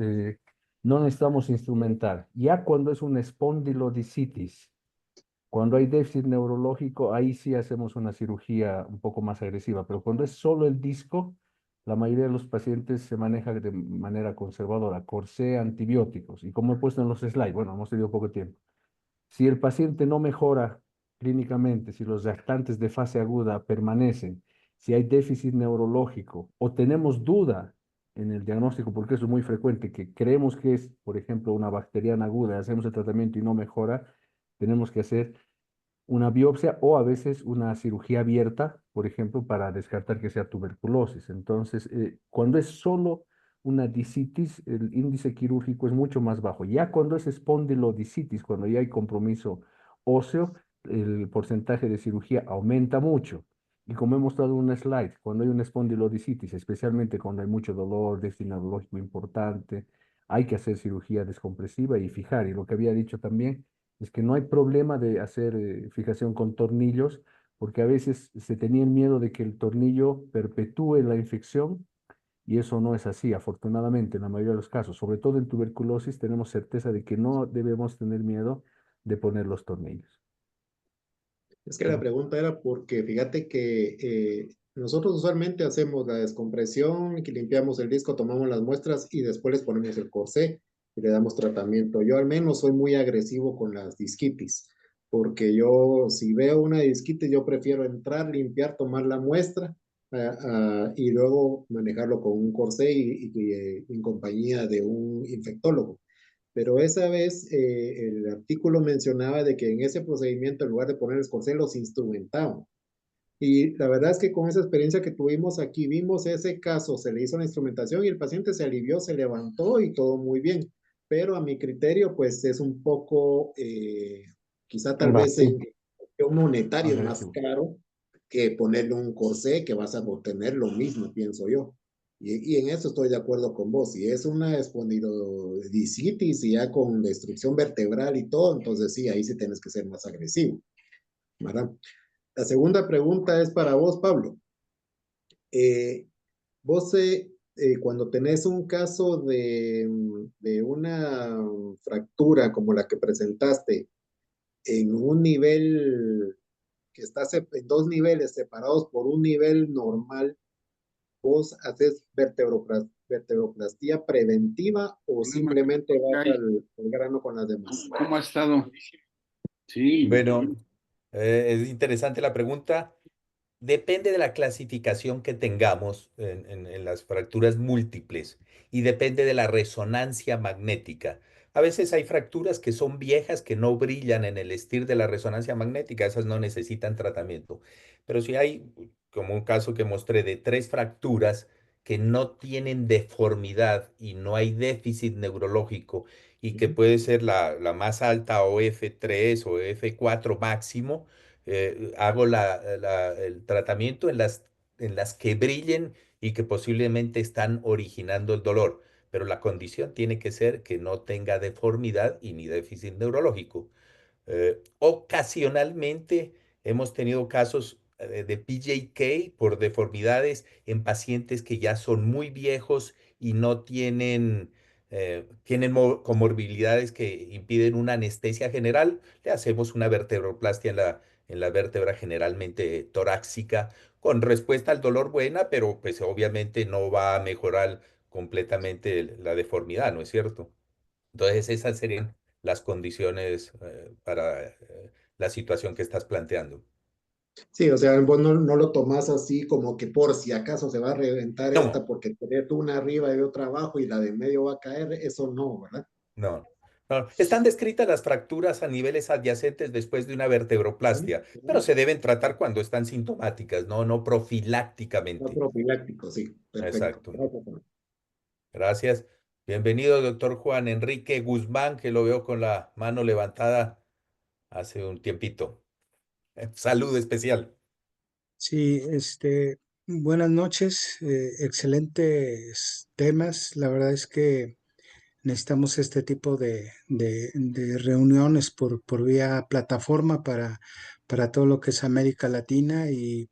no necesitamos instrumentar. Ya cuando es una espondilodicitis, cuando hay déficit neurológico, ahí sí hacemos una cirugía un poco más agresiva, pero cuando es solo el disco, la mayoría de los pacientes se maneja de manera conservadora, corsé, antibióticos. Y como he puesto en los slides, bueno, hemos tenido poco tiempo. Si el paciente no mejora clínicamente, si los reactantes de fase aguda permanecen, si hay déficit neurológico o tenemos duda en el diagnóstico, porque eso es muy frecuente, que creemos que es, por ejemplo, una bacteriana aguda, hacemos el tratamiento y no mejora, tenemos que hacer una biopsia o a veces una cirugía abierta, por ejemplo, para descartar que sea tuberculosis. Entonces, cuando es solo una disitis, el índice quirúrgico es mucho más bajo. Ya cuando es espondilodisitis, cuando ya hay compromiso óseo, el porcentaje de cirugía aumenta mucho. Y como hemos dado una slide, cuando hay una espondilodisitis, especialmente cuando hay mucho dolor neurológico importante, hay que hacer cirugía descompresiva y fijar. Y lo que había dicho también es que no hay problema de hacer fijación con tornillos, porque a veces se tenía el miedo de que el tornillo perpetúe la infección y eso no es así, afortunadamente, en la mayoría de los casos. Sobre todo en tuberculosis tenemos certeza de que no debemos tener miedo de poner los tornillos. Es que la pregunta era porque fíjate que nosotros usualmente hacemos la descompresión, que limpiamos el disco, tomamos las muestras y después les ponemos el corsé y le damos tratamiento. Yo al menos soy muy agresivo con las disquitis, porque yo si veo una disquitis, yo prefiero entrar, limpiar, tomar la muestra y luego manejarlo con un corsé en compañía de un infectólogo. Pero esa vez el artículo mencionaba de que en ese procedimiento, en lugar de poner el corsé, los instrumentaban. Y la verdad es que con esa experiencia que tuvimos aquí, vimos ese caso, se le hizo la instrumentación y el paciente se alivió, se levantó y todo muy bien. Pero a mi criterio, pues es un poco, quizá tal vez en Invasivo, cuestión monetaria es más agresivo. caro que ponerle un corsé que vas a obtener lo mismo, pienso yo. Y en eso estoy de acuerdo con vos. Si es una espondilodisitis y ya con destrucción vertebral y todo, entonces sí, ahí sí tienes que ser más agresivo, ¿verdad? La segunda pregunta es para vos, Pablo. Eh, vos, cuando tenés un caso de una fractura como la que presentaste en un nivel que está en dos niveles separados por un nivel normal, ¿vos haces vertebroplastía preventiva o Problema simplemente que vas hay. al grano con las demás? ¿Cómo ha estado? Sí, Bueno, es interesante la pregunta. Depende de la clasificación que tengamos en las fracturas múltiples y depende de la resonancia magnética. A veces hay fracturas que son viejas, que no brillan en el estir de la resonancia magnética, esas no necesitan tratamiento. Pero si hay, como un caso que mostré, de tres fracturas que no tienen deformidad y no hay déficit neurológico y que puede ser la más alta o F3 o F4 máximo, hago el tratamiento en las que brillen y que posiblemente están originando el dolor, pero la condición tiene que ser que no tenga deformidad y ni déficit neurológico. Ocasionalmente hemos tenido casos de PJK por deformidades en pacientes que ya son muy viejos y no tienen comorbilidades que impiden una anestesia general. Le hacemos una vertebroplastia en la vértebra generalmente torácica con respuesta al dolor buena, pero pues obviamente no va a mejorar completamente la deformidad, ¿no es cierto? Entonces esas serían las condiciones para la situación que estás planteando. Sí, o sea, vos no lo tomás así como que por si acaso se va a reventar No, esta porque tenés una arriba y otra abajo y la de medio va a caer, eso no, ¿verdad? no, no. Están descritas las fracturas a niveles adyacentes después de una vertebroplastia, pero se deben tratar cuando están sintomáticas, no No profilácticamente. profiláctico, sí, perfecto. Exacto. Gracias, Juan. Gracias. Bienvenido, doctor Juan Enrique Guzmán, que lo veo con la mano levantada hace un tiempito. Salud especial. Sí, buenas noches, excelentes temas. La verdad es que necesitamos este tipo de reuniones por vía plataforma para todo lo que es América Latina y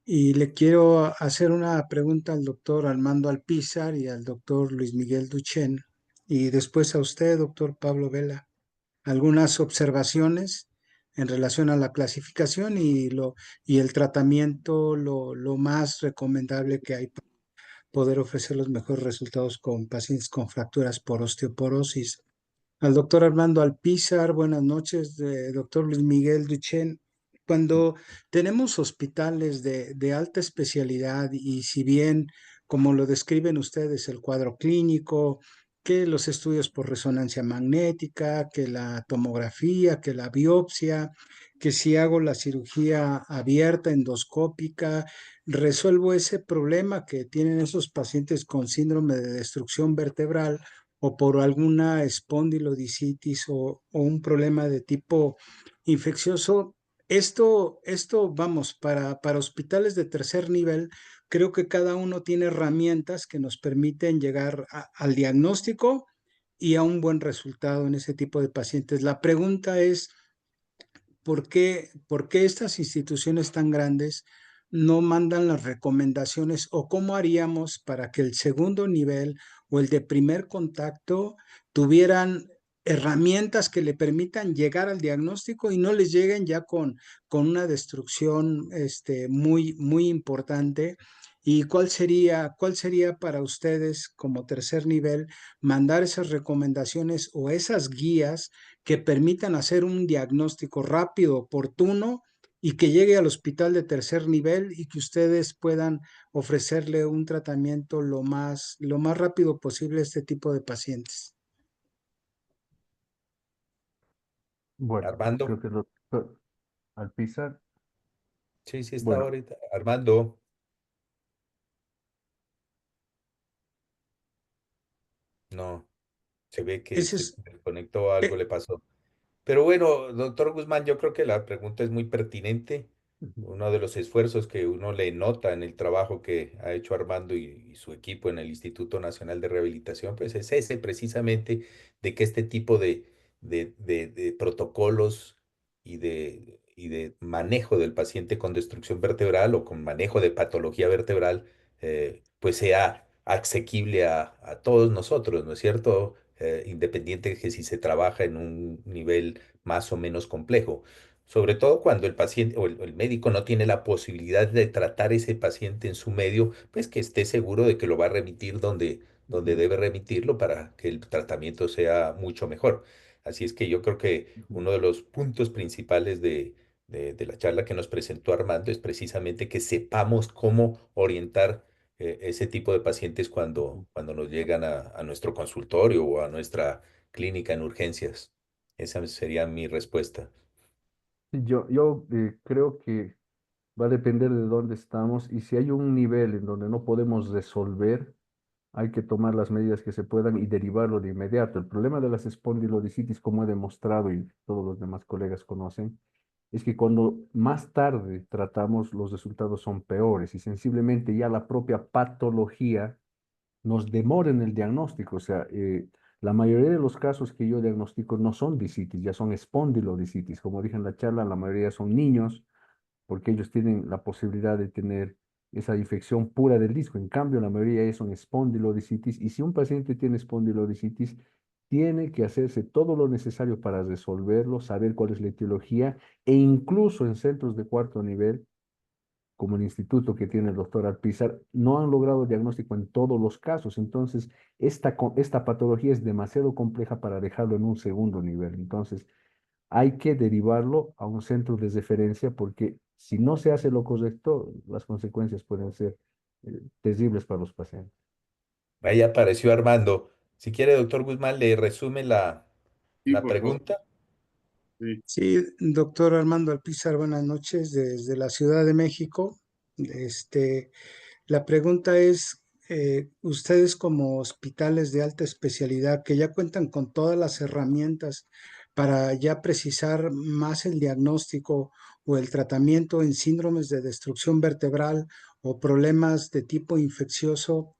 le quiero hacer una pregunta al doctor Armando Alpizar y al doctor Luis Miguel Duchén y después a usted, doctor Pablo Vela, algunas observaciones en relación a la clasificación y el tratamiento, lo más recomendable que hay para poder ofrecer los mejores resultados con pacientes con fracturas por osteoporosis. Al doctor Armando Alpizar, buenas noches, doctor Luis Miguel Duchén. Cuando tenemos hospitales de alta especialidad y si bien, como lo describen ustedes, el cuadro clínico que los estudios por resonancia magnética, que la tomografía, que la biopsia, que si hago la cirugía abierta, endoscópica, resuelvo ese problema que tienen esos pacientes con síndrome de destrucción vertebral o por alguna espondilodicitis o un problema de tipo infeccioso. Vamos, para hospitales de tercer nivel, creo que cada uno tiene herramientas que nos permiten llegar al diagnóstico y a un buen resultado en ese tipo de pacientes. La pregunta es, por qué estas instituciones tan grandes no mandan las recomendaciones o cómo haríamos para que el segundo nivel o el de primer contacto tuvieran herramientas que le permitan llegar al diagnóstico y no les lleguen ya con una destrucción muy, muy importante? ¿Y cuál sería para ustedes como tercer nivel mandar esas recomendaciones o esas guías que permitan hacer un diagnóstico rápido, oportuno y que llegue al hospital de tercer nivel y que ustedes puedan ofrecerle un tratamiento lo más rápido posible a este tipo de pacientes? Bueno, creo Armando, que el doctor Alpizar, sí, sí está bueno, ahorita. Armando, no, se ve que Ese se es, desconectó, algo eh, le pasó. Pero bueno, doctor Guzmán, yo creo que la pregunta es muy pertinente. ujú, Uno de los esfuerzos que uno le nota en el trabajo que ha hecho Armando y su equipo en el Instituto Nacional de Rehabilitación, pues es ese precisamente de que este tipo de protocolos y de manejo del paciente con destrucción vertebral o con manejo de patología vertebral, pues sea asequible a todos nosotros, ¿no es cierto? Independiente de que si se trabaja en un nivel más o menos complejo, sobre todo cuando el paciente o el médico no tiene la posibilidad de tratar ese paciente en su medio, pues que esté seguro de que lo va a remitir donde ujú, debe remitirlo para que el tratamiento sea mucho mejor. Así es que yo creo que ujú, uno de los puntos principales de la charla que nos presentó Armando es precisamente que sepamos cómo orientar ese tipo de pacientes ujú. cuando nos llegan a nuestro consultorio o a nuestra clínica en urgencias. Esa sería mi respuesta. Yo creo que va a depender de dónde estamos y si hay un nivel en donde no podemos resolver, hay que tomar las medidas que se puedan y derivarlo de inmediato. El problema de las espondilodicitis, como he demostrado y todos los demás colegas conocen, es que cuando más tarde tratamos, los resultados son peores y sensiblemente ya la propia patología nos demora en el diagnóstico. O sea, la mayoría de los casos que yo diagnostico no son disitis, ya son espondilodicitis. Como dije en la charla, la mayoría son niños porque ellos tienen la posibilidad de tener esa infección pura del disco. En cambio, la mayoría ya son espondilodicitis y si un paciente tiene espondilodicitis, tiene que hacerse todo lo necesario para resolverlo, saber cuál es la etiología e incluso en centros de cuarto nivel, como el instituto que tiene el doctor Alpizar, no han logrado diagnóstico en todos los casos. Entonces, esta patología es demasiado compleja para dejarlo en un segundo nivel. Entonces, hay que derivarlo a un centro de referencia porque si no se hace lo correcto, las consecuencias pueden ser terribles para los pacientes. Ahí apareció Armando. Si quiere, doctor Guzmán, le resume Sí, la por favor. pregunta. Sí. sí, doctor Armando Alpizar, buenas noches desde la Ciudad de México. Este, la pregunta es, ustedes como hospitales de alta especialidad que ya cuentan con todas las herramientas para ya precisar más el diagnóstico o el tratamiento en síndromes de destrucción vertebral o problemas de tipo infeccioso,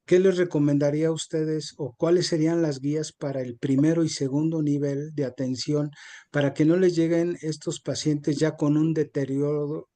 ¿qué les recomendaría a ustedes o cuáles serían las guías para el primero y segundo nivel de atención para que no les lleguen estos pacientes ya con un deterioro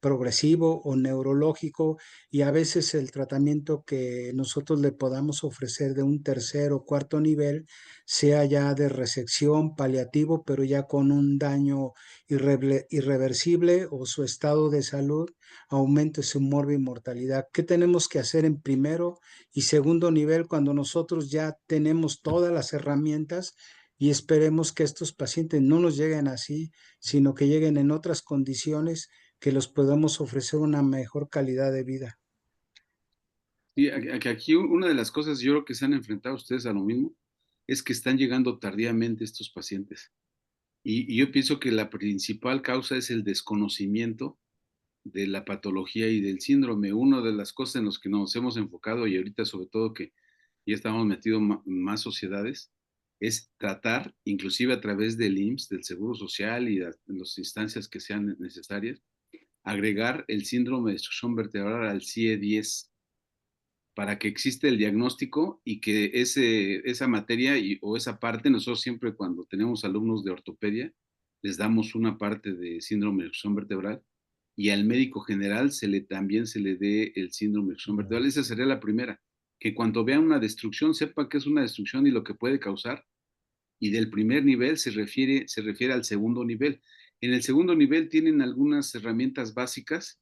progresivo o neurológico y a veces el tratamiento que nosotros le podamos ofrecer de un tercer o cuarto nivel sea ya de resección paliativo, pero ya con un daño irreversible o su estado de salud aumente su mortalidad? ¿Qué tenemos que hacer en primero y segundo nivel cuando nosotros ya tenemos todas las herramientas y esperemos que estos pacientes no nos lleguen así, sino que lleguen en otras condiciones que los podamos ofrecer una mejor calidad de vida? Y aquí una de las cosas yo creo que se han enfrentado ustedes a lo mismo es que están llegando tardíamente estos pacientes. Y yo pienso que la principal causa es el desconocimiento de la patología y del síndrome. Una de las cosas en las que nos hemos enfocado y ahorita sobre todo que ya estamos metidos en más sociedades, es tratar, inclusive a través del IMSS, del Seguro Social y de las instancias que sean necesarias, agregar el síndrome de disfunción vertebral al CIE-10 para que exista el diagnóstico y que esa materia o esa parte, nosotros siempre cuando tenemos alumnos de ortopedia, les damos una parte de síndrome de disfunción vertebral y al médico general también se le dé el síndrome de disfunción vertebral. Esa sería la primera, que cuando vean una destrucción sepa que es una destrucción y lo que puede causar. Y del primer nivel se refiere al segundo nivel. En el segundo nivel tienen algunas herramientas básicas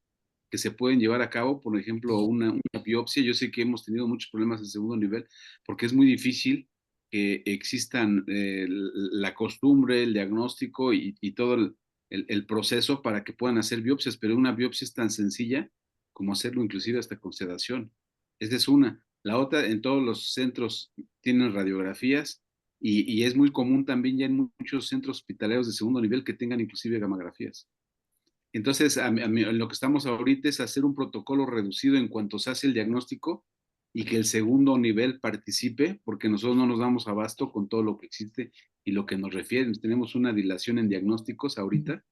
que se pueden llevar a cabo, por ejemplo, una biopsia. Yo sé que hemos tenido muchos problemas en segundo nivel porque es muy difícil que existan la costumbre, el diagnóstico y todo el proceso para que puedan hacer biopsias, pero una biopsia es tan sencilla como hacerlo inclusive hasta con sedación. Esa es una. La otra, en todos los centros tienen radiografías y es muy común también ya en muchos centros hospitalarios de segundo nivel que tengan inclusive gamografías. Entonces, lo que estamos ahorita es hacer un protocolo reducido en cuanto se hace el diagnóstico y que el segundo nivel participe, porque nosotros no nos damos abasto con todo lo que existe y lo que nos refieren. Tenemos una dilación en diagnósticos ahorita,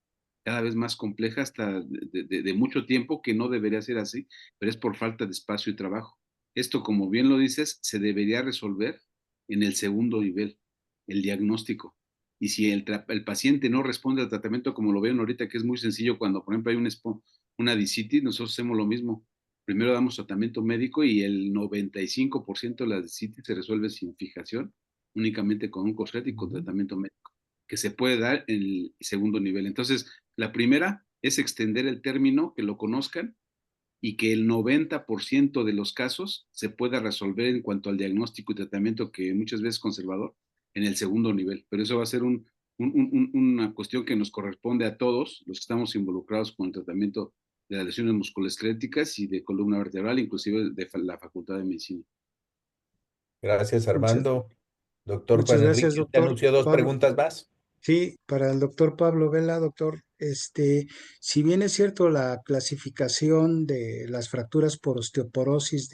cada vez más compleja, hasta de mucho tiempo, que no debería ser así, pero es por falta de espacio y trabajo. Esto, como bien lo dices, se debería resolver en el segundo nivel, el diagnóstico. Y si el paciente no responde al tratamiento, como lo ven ahorita, que es muy sencillo, cuando por ejemplo hay una discitis, nosotros hacemos lo mismo. Primero damos tratamiento médico y el 95% de las discitis se resuelve sin fijación, únicamente con un corset y con tratamiento médico, que se puede dar en el segundo nivel. Entonces, la primera es extender el término, que lo conozcan y que el 90% de los casos se pueda resolver en cuanto al diagnóstico y tratamiento, que muchas veces es conservador, en el segundo nivel. Pero eso va a ser una cuestión que nos corresponde a todos los que estamos involucrados con el tratamiento de las lesiones musculoesqueléticas y de columna vertebral, inclusive de la Facultad de Medicina. Gracias, Muchas, Armando. Doctor muchas Juan gracias, Enrique, usted doctor anunció dos Pablo. preguntas más. Sí, para el doctor Pablo Vela, doctor, si bien es cierto la clasificación de las fracturas por osteoporosis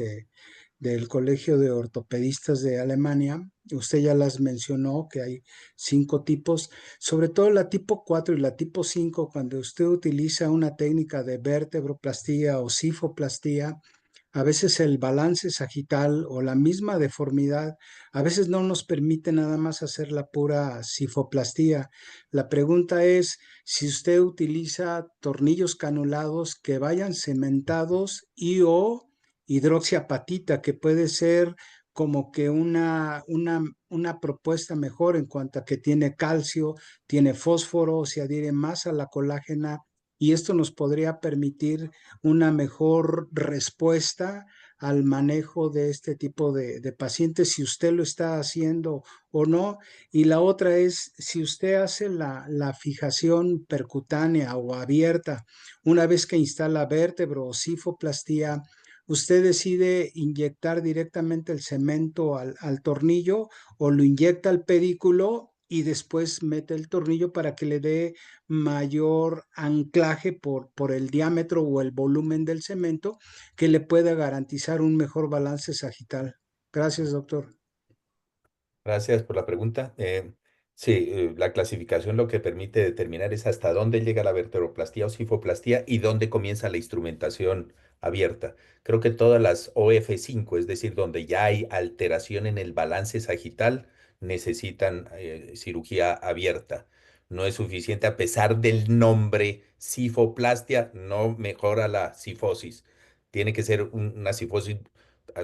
del Colegio de Ortopedistas de Alemania, usted ya las mencionó, que hay 5 tipos, sobre todo la tipo 4 y la tipo 5, cuando usted utiliza una técnica de vértebroplastía o cifoplastía, a veces el balance sagital o la misma deformidad, a veces no nos permite nada más hacer la pura cifoplastía. La pregunta es si usted utiliza tornillos canulados que vayan cementados y o hidroxiapatita, que puede ser como que una propuesta mejor en cuanto a que tiene calcio, tiene fósforo, se adhiere más a la colágena y esto nos podría permitir una mejor respuesta al manejo de este tipo de pacientes, si usted lo está haciendo o no. Y la otra es si usted hace la fijación percutánea o abierta, una vez que instala vértebro o cifoplastía, usted decide inyectar directamente el cemento al tornillo o lo inyecta al pedículo y después mete el tornillo para que le dé mayor anclaje por el diámetro o el volumen del cemento que le pueda garantizar un mejor balance sagital. Gracias, doctor. Gracias por la pregunta. Sí, la clasificación lo que permite determinar es hasta dónde llega la vertebroplastía o cifoplastía y dónde comienza la instrumentación abierta. Creo que todas las OF5, es decir, donde ya hay alteración en el balance sagital, necesitan cirugía abierta. No es suficiente, a pesar del nombre cifoplastia, no mejora la cifosis. Tiene que ser una cifosis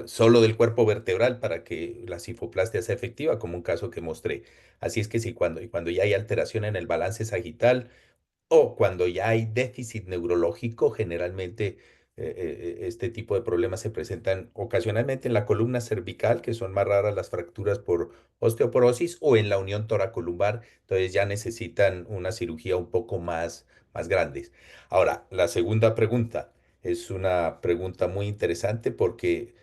solo del cuerpo vertebral para que la cifoplastia sea efectiva, como un caso que mostré. Así es que si cuando ya hay alteración en el balance sagital o cuando ya hay déficit neurológico, generalmente este tipo de problemas se presentan ocasionalmente en la columna cervical, que son más raras las fracturas por osteoporosis, o en la unión toracolumbar, entonces ya necesitan una cirugía un poco más grandes. Ahora, la segunda pregunta es una pregunta muy interesante porque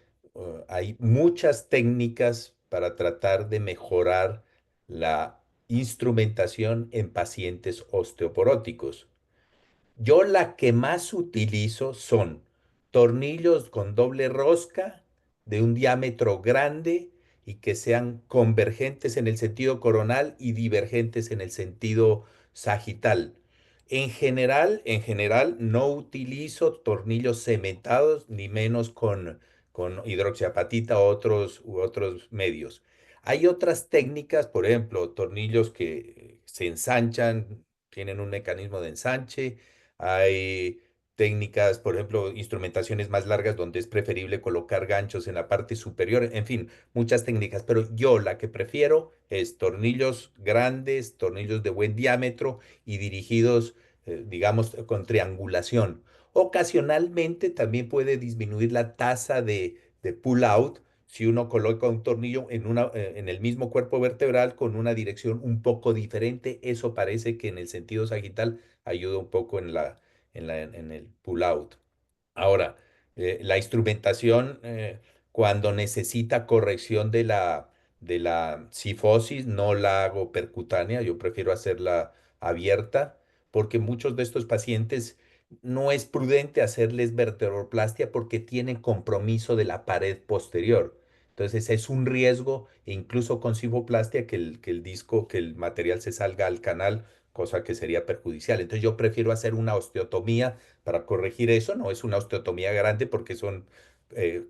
hay muchas técnicas para tratar de mejorar la instrumentación en pacientes osteoporóticos. Yo la que más utilizo son tornillos con doble rosca de un diámetro grande y que sean convergentes en el sentido coronal y divergentes en el sentido sagital. En general no utilizo tornillos cementados ni menos con hidroxiapatita u otros medios. Hay otras técnicas, por ejemplo, tornillos que se ensanchan, tienen un mecanismo de ensanche. Hay técnicas, por ejemplo, instrumentaciones más largas donde es preferible colocar ganchos en la parte superior, en fin, muchas técnicas, pero yo la que prefiero es tornillos grandes, tornillos de buen diámetro y dirigidos, digamos, con triangulación. Ocasionalmente también puede disminuir la tasa de pull out si uno coloca un tornillo en el mismo cuerpo vertebral con una dirección un poco diferente. Eso parece que en el sentido sagital ayuda un poco en el pull out. Ahora, la instrumentación, cuando necesita corrección de la cifosis, no la hago percutánea, yo prefiero hacerla abierta, porque muchos de estos pacientes no es prudente hacerles vertebroplastia porque tienen compromiso de la pared posterior. Entonces es un riesgo, e incluso con cifoplastia, que el material se salga al canal, cosa que sería perjudicial. Entonces yo prefiero hacer una osteotomía para corregir eso. No es una osteotomía grande porque son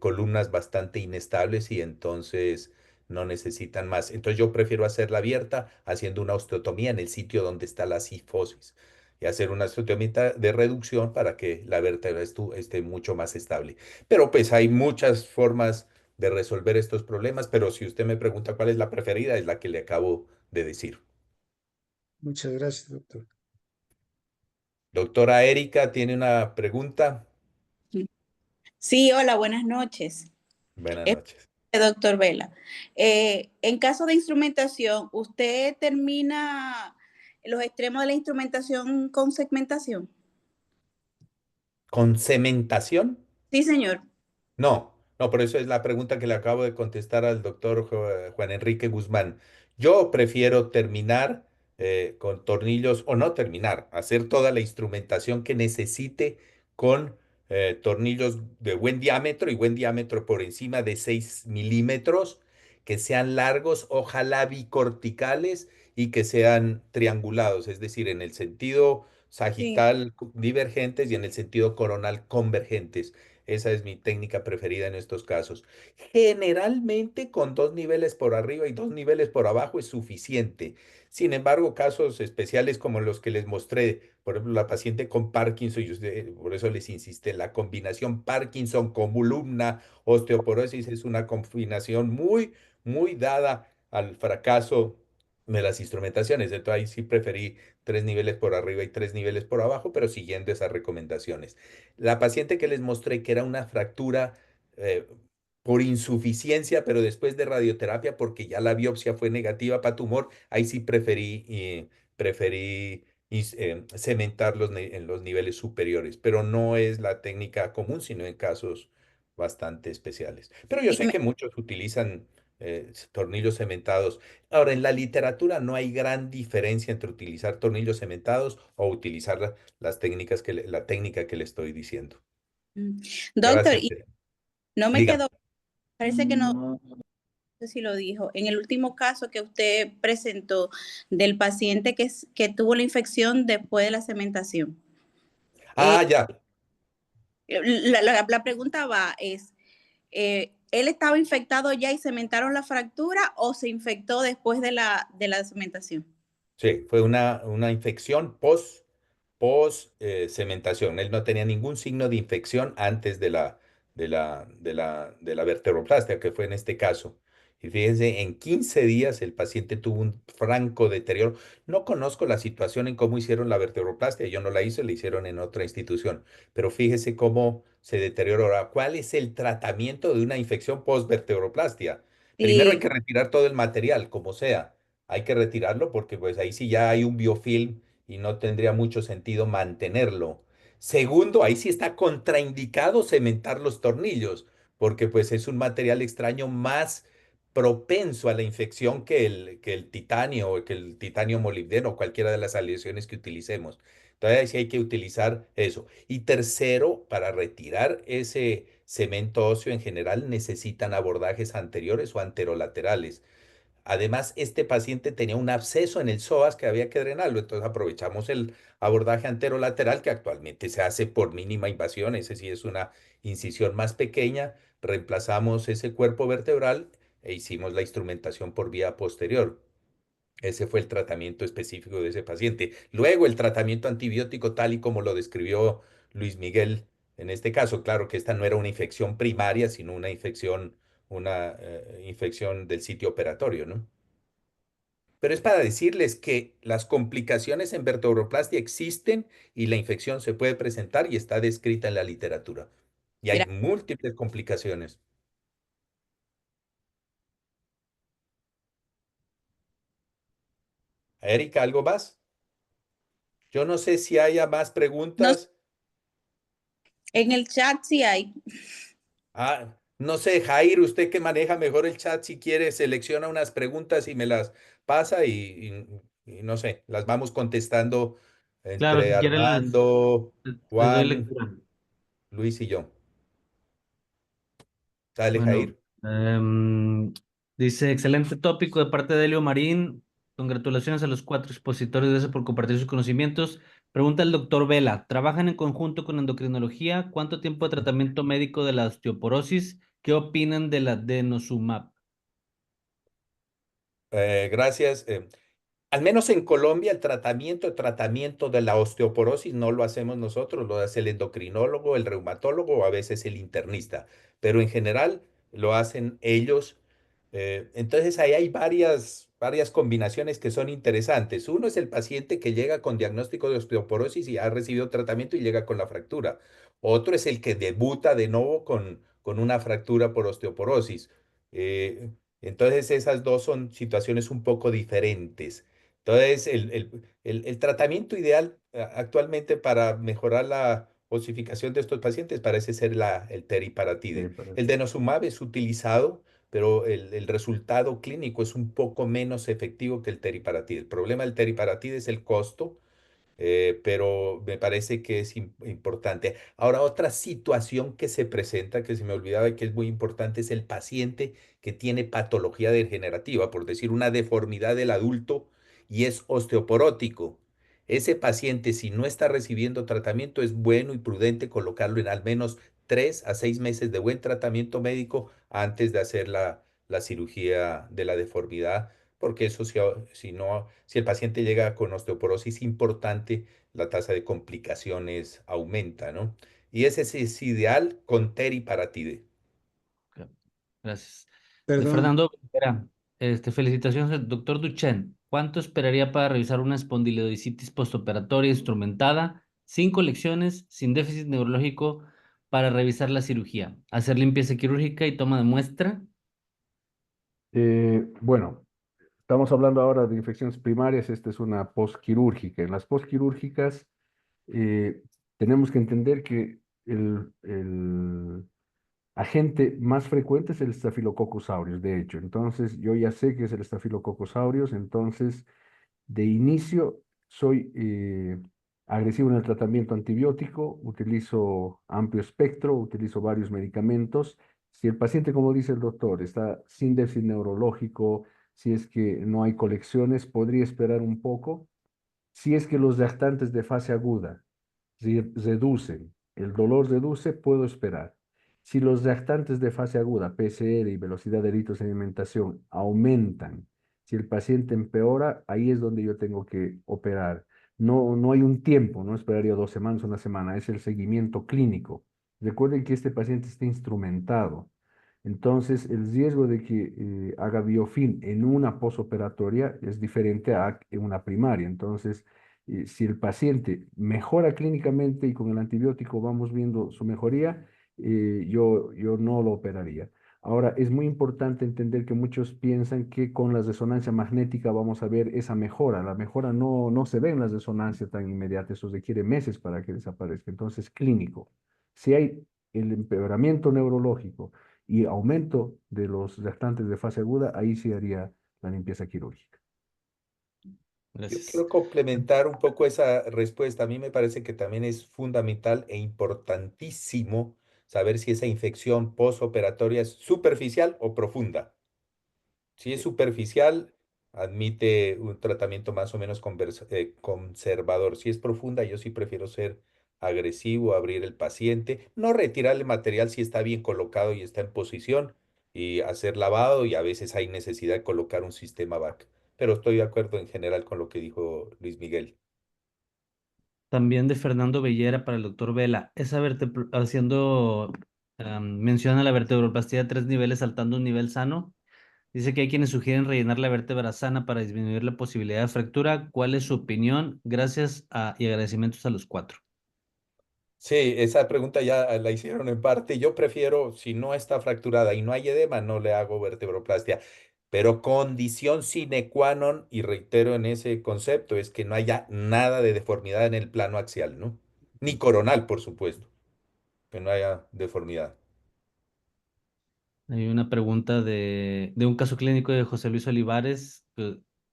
columnas bastante inestables y entonces no necesitan más. Entonces yo prefiero hacerla abierta haciendo una osteotomía en el sitio donde está la cifosis y hacer una osteotomía de reducción para que la vértebra esté mucho más estable. Pero pues hay muchas formas de resolver estos problemas, pero si usted me pregunta cuál es la preferida, es la que le acabo de decir. Muchas gracias, doctor. Doctora Erika, ¿tiene una pregunta? Sí, hola, buenas noches. Buenas Es noches. doctor Vela. En caso de instrumentación, ¿usted termina los extremos de la instrumentación con segmentación? ¿Con cementación? Sí, señor. No, no, por eso es la pregunta que le acabo de contestar al doctor Juan Enrique Guzmán. Yo prefiero terminar con tornillos, o no terminar, hacer toda la instrumentación que necesite con tornillos de buen diámetro y buen diámetro por encima de 6 milímetros, que sean largos, ojalá bicorticales y que sean triangulados, es decir, en el sentido Sí. sagital divergentes y en el sentido coronal convergentes. Esa es mi técnica preferida en estos casos. Generalmente con 2 niveles por arriba y 2 niveles por abajo es suficiente. Sin embargo, casos especiales como los que les mostré, por ejemplo, la paciente con Parkinson, y por eso les insiste, la combinación Parkinson con columna, osteoporosis es una combinación muy dada al fracaso de las instrumentaciones. Entonces ahí sí preferí 3 niveles por arriba y 3 niveles por abajo, pero siguiendo esas recomendaciones. La paciente que les mostré que era una fractura eh, por insuficiencia, pero después de radioterapia, porque ya la biopsia fue negativa para tumor, ahí sí preferí cementar en los niveles superiores, pero no es la técnica común, sino en casos bastante especiales. Pero yo Sí, sé que muchos utilizan tornillos cementados. Ahora, en la literatura no hay gran diferencia entre utilizar tornillos cementados o utilizar las técnicas la técnica que le estoy diciendo. Doctor, Gracias. y no me Diga. quedó, parece que no sé si lo dijo, en el último caso que usted presentó del paciente que tuvo la infección después de la cementación. Ah, Eh, ya. la pregunta es, ¿él estaba infectado ya y cementaron la fractura o se infectó después de la cementación? Sí, fue una infección cementación. Él no tenía ningún signo de infección antes de la vertebroplastia, que fue en este caso. Y fíjense, en 15 días el paciente tuvo un franco deterioro. No conozco la situación en cómo hicieron la vertebroplastia. Yo no la hice, la hicieron en otra institución. Pero fíjese cómo se deterioró. Ahora, ¿cuál es el tratamiento de una infección post-vertebroplastia? Primero hay Sí, que retirar todo el material, como sea. Hay que retirarlo porque pues ahí sí ya hay un biofilm y no tendría mucho sentido mantenerlo. Segundo, ahí sí está contraindicado cementar los tornillos, porque pues es un material extraño más propenso a la infección que el titanio o que el titanio molibdeno o cualquiera de las aleaciones que utilicemos. Entonces sí hay que utilizar eso. Y tercero, para retirar ese cemento óseo en general necesitan abordajes anteriores o anterolaterales. Además, este paciente tenía un absceso en el psoas que había que drenarlo, entonces aprovechamos el abordaje anterolateral que actualmente se hace por mínima invasión, ese sí es una incisión más pequeña, reemplazamos ese cuerpo vertebral e hicimos la instrumentación por vía posterior. Ese fue el tratamiento específico de ese paciente. Luego, el tratamiento antibiótico tal y como lo describió Luis Miguel, en este caso, claro que esta no era una infección primaria, sino una infección del sitio operatorio, ¿no? Pero es para decirles que las complicaciones en vertebroplastia existen y la infección se puede presentar y está descrita en la literatura. Y hay múltiples complicaciones. Erika, ¿algo más? Yo no sé si haya más No, preguntas. en el chat sí hay. No sé, Jair, usted que maneja mejor el chat, si quiere, selecciona unas preguntas y me las pasa y no sé, las vamos contestando Claro, entre si quieren Armando, les doy Juan, lectura. Luis y yo. Dale, Bueno, Jair. dice, excelente tópico de parte de Elio Marín. Congratulaciones a los 4 expositores, gracias por compartir sus conocimientos. Pregunta el doctor Vela, ¿trabajan en conjunto con endocrinología? ¿Cuánto tiempo de tratamiento médico de la osteoporosis? ¿Qué opinan de la denosumab? Gracias. Al menos en Colombia, el tratamiento de la osteoporosis no lo hacemos nosotros, lo hace el endocrinólogo, el reumatólogo o a veces el internista, pero en general lo hacen ellos. Entonces ahí hay varias combinaciones que son interesantes. Uno es el paciente que llega con diagnóstico de osteoporosis y ha recibido tratamiento y llega con la fractura. Otro es el que debuta de nuevo con una fractura por osteoporosis. Eh, entonces esas dos son situaciones un poco diferentes. Entonces, el tratamiento ideal actualmente para mejorar la osificación de estos pacientes parece ser el teriparatide. El denosumab es utilizado, pero el resultado clínico es un poco menos efectivo que el teriparatide. El problema del teriparatide es el costo, pero me parece que es importante. Ahora, otra situación que se presenta, que se me olvidaba y que es muy importante, es el paciente que tiene patología degenerativa, por decir una deformidad del adulto y es osteoporótico. Ese paciente, si no está recibiendo tratamiento, es bueno y prudente colocarlo en al menos 3 a 6 meses de buen tratamiento médico antes de hacer la cirugía de la deformidad porque eso si no, si el paciente llega con osteoporosis importante, la tasa de complicaciones aumenta, ¿no? Y ese sí es ideal con teriparatide. Gracias. Perdón, Fernando, Vera, felicitaciones, doctor Duchen. ¿Cuánto esperaría para revisar una espondilodicitis postoperatoria instrumentada, sin colecciones, sin déficit neurológico, para revisar la cirugía? Hacer limpieza quirúrgica y toma de muestra. Bueno, estamos hablando ahora de infecciones primarias, esta es una posquirúrgica. En las posquirúrgicas tenemos que entender que el agente más frecuente es el Staphylococcus aureus, de hecho. Entonces, yo ya sé que es el Staphylococcus aureus, entonces, de inicio, soy agresivo en el tratamiento antibiótico, utilizo amplio espectro, utilizo varios medicamentos. Si el paciente, como dice el doctor, está sin déficit neurológico, si es que no hay colecciones, podría esperar un poco. Si es que los reactantes de fase aguda reducen, el dolor reduce, puedo esperar. Si los reactantes de fase aguda, PCR y velocidad de eritrosedimentación aumentan, si el paciente empeora, ahí es donde yo tengo que operar. No, no hay un tiempo, no esperaría 2 semanas, una semana, es el seguimiento clínico. Recuerden que este paciente está instrumentado. Entonces, el riesgo de que haga biofilm en una posoperatoria es diferente a en una primaria. Entonces, si el paciente mejora clínicamente y con el antibiótico vamos viendo su mejoría, yo no lo operaría. Ahora, es muy importante entender que muchos piensan que con la resonancia magnética vamos a ver esa mejora. La mejora no se ve en la resonancia tan inmediata, eso requiere meses para que desaparezca. Entonces, clínico. Si hay el empeoramiento neurológico, y aumento de los restantes de fase aguda, ahí sí haría la limpieza quirúrgica. Yo Gracias. quiero complementar un poco esa respuesta. A mí me parece que también es fundamental e importantísimo saber si esa infección postoperatoria es superficial o profunda. Si es superficial, admite un tratamiento más o menos conservador. Si es profunda, yo sí prefiero ser agresivo, abrir el paciente, no retirar el material si está bien colocado y está en posición y hacer lavado y a veces hay necesidad de colocar un sistema VAC. Pero estoy de acuerdo en general con lo que dijo Luis Miguel. También de Fernando Bellera para el doctor Vela. Haciendo mención a la vertebroplastía de 3 niveles saltando un nivel sano. Dice que hay quienes sugieren rellenar la vértebra sana para disminuir la posibilidad de fractura. ¿Cuál es su opinión? Gracias y agradecimientos a los 4. Sí, esa pregunta ya la hicieron en parte. Yo prefiero, si no está fracturada y no hay edema, no le hago vertebroplastia. Pero condición sine qua non, y reitero en ese concepto, es que no haya nada de deformidad en el plano axial, ¿no? Ni coronal, por supuesto, que no haya deformidad. Hay una pregunta de un caso clínico de José Luis Olivares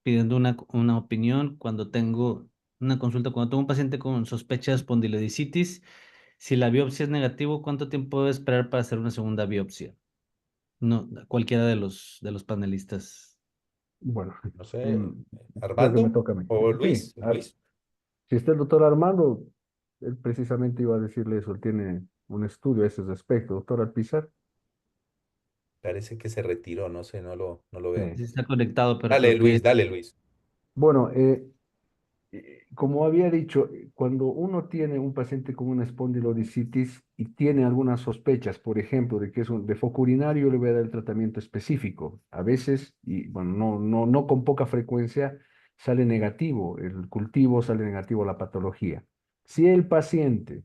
pidiendo una opinión cuando tengo una consulta, cuando tengo un paciente con sospecha de espondilodicitis. Si la biopsia es negativo, ¿cuánto tiempo debe esperar para hacer una segunda biopsia? No, cualquiera de los panelistas. Bueno, No sé, mm, creo que me Armando toca a mí. o Sí, Luis, Luis. si está el doctor Armando, él precisamente iba a decirle eso, él tiene un estudio a ese respecto. Doctor Alpizar. Parece que se retiró, no sé, no lo veo. Sí está conectado, pero Dale, creo que Luis, dale, Luis. Bueno, como había dicho, cuando uno tiene un paciente con una espondilodicitis y tiene algunas sospechas, por ejemplo, de que es de foco urinario, le voy a dar el tratamiento específico. A veces, y bueno, no con poca frecuencia, sale negativo el cultivo, sale negativo la patología. Si el paciente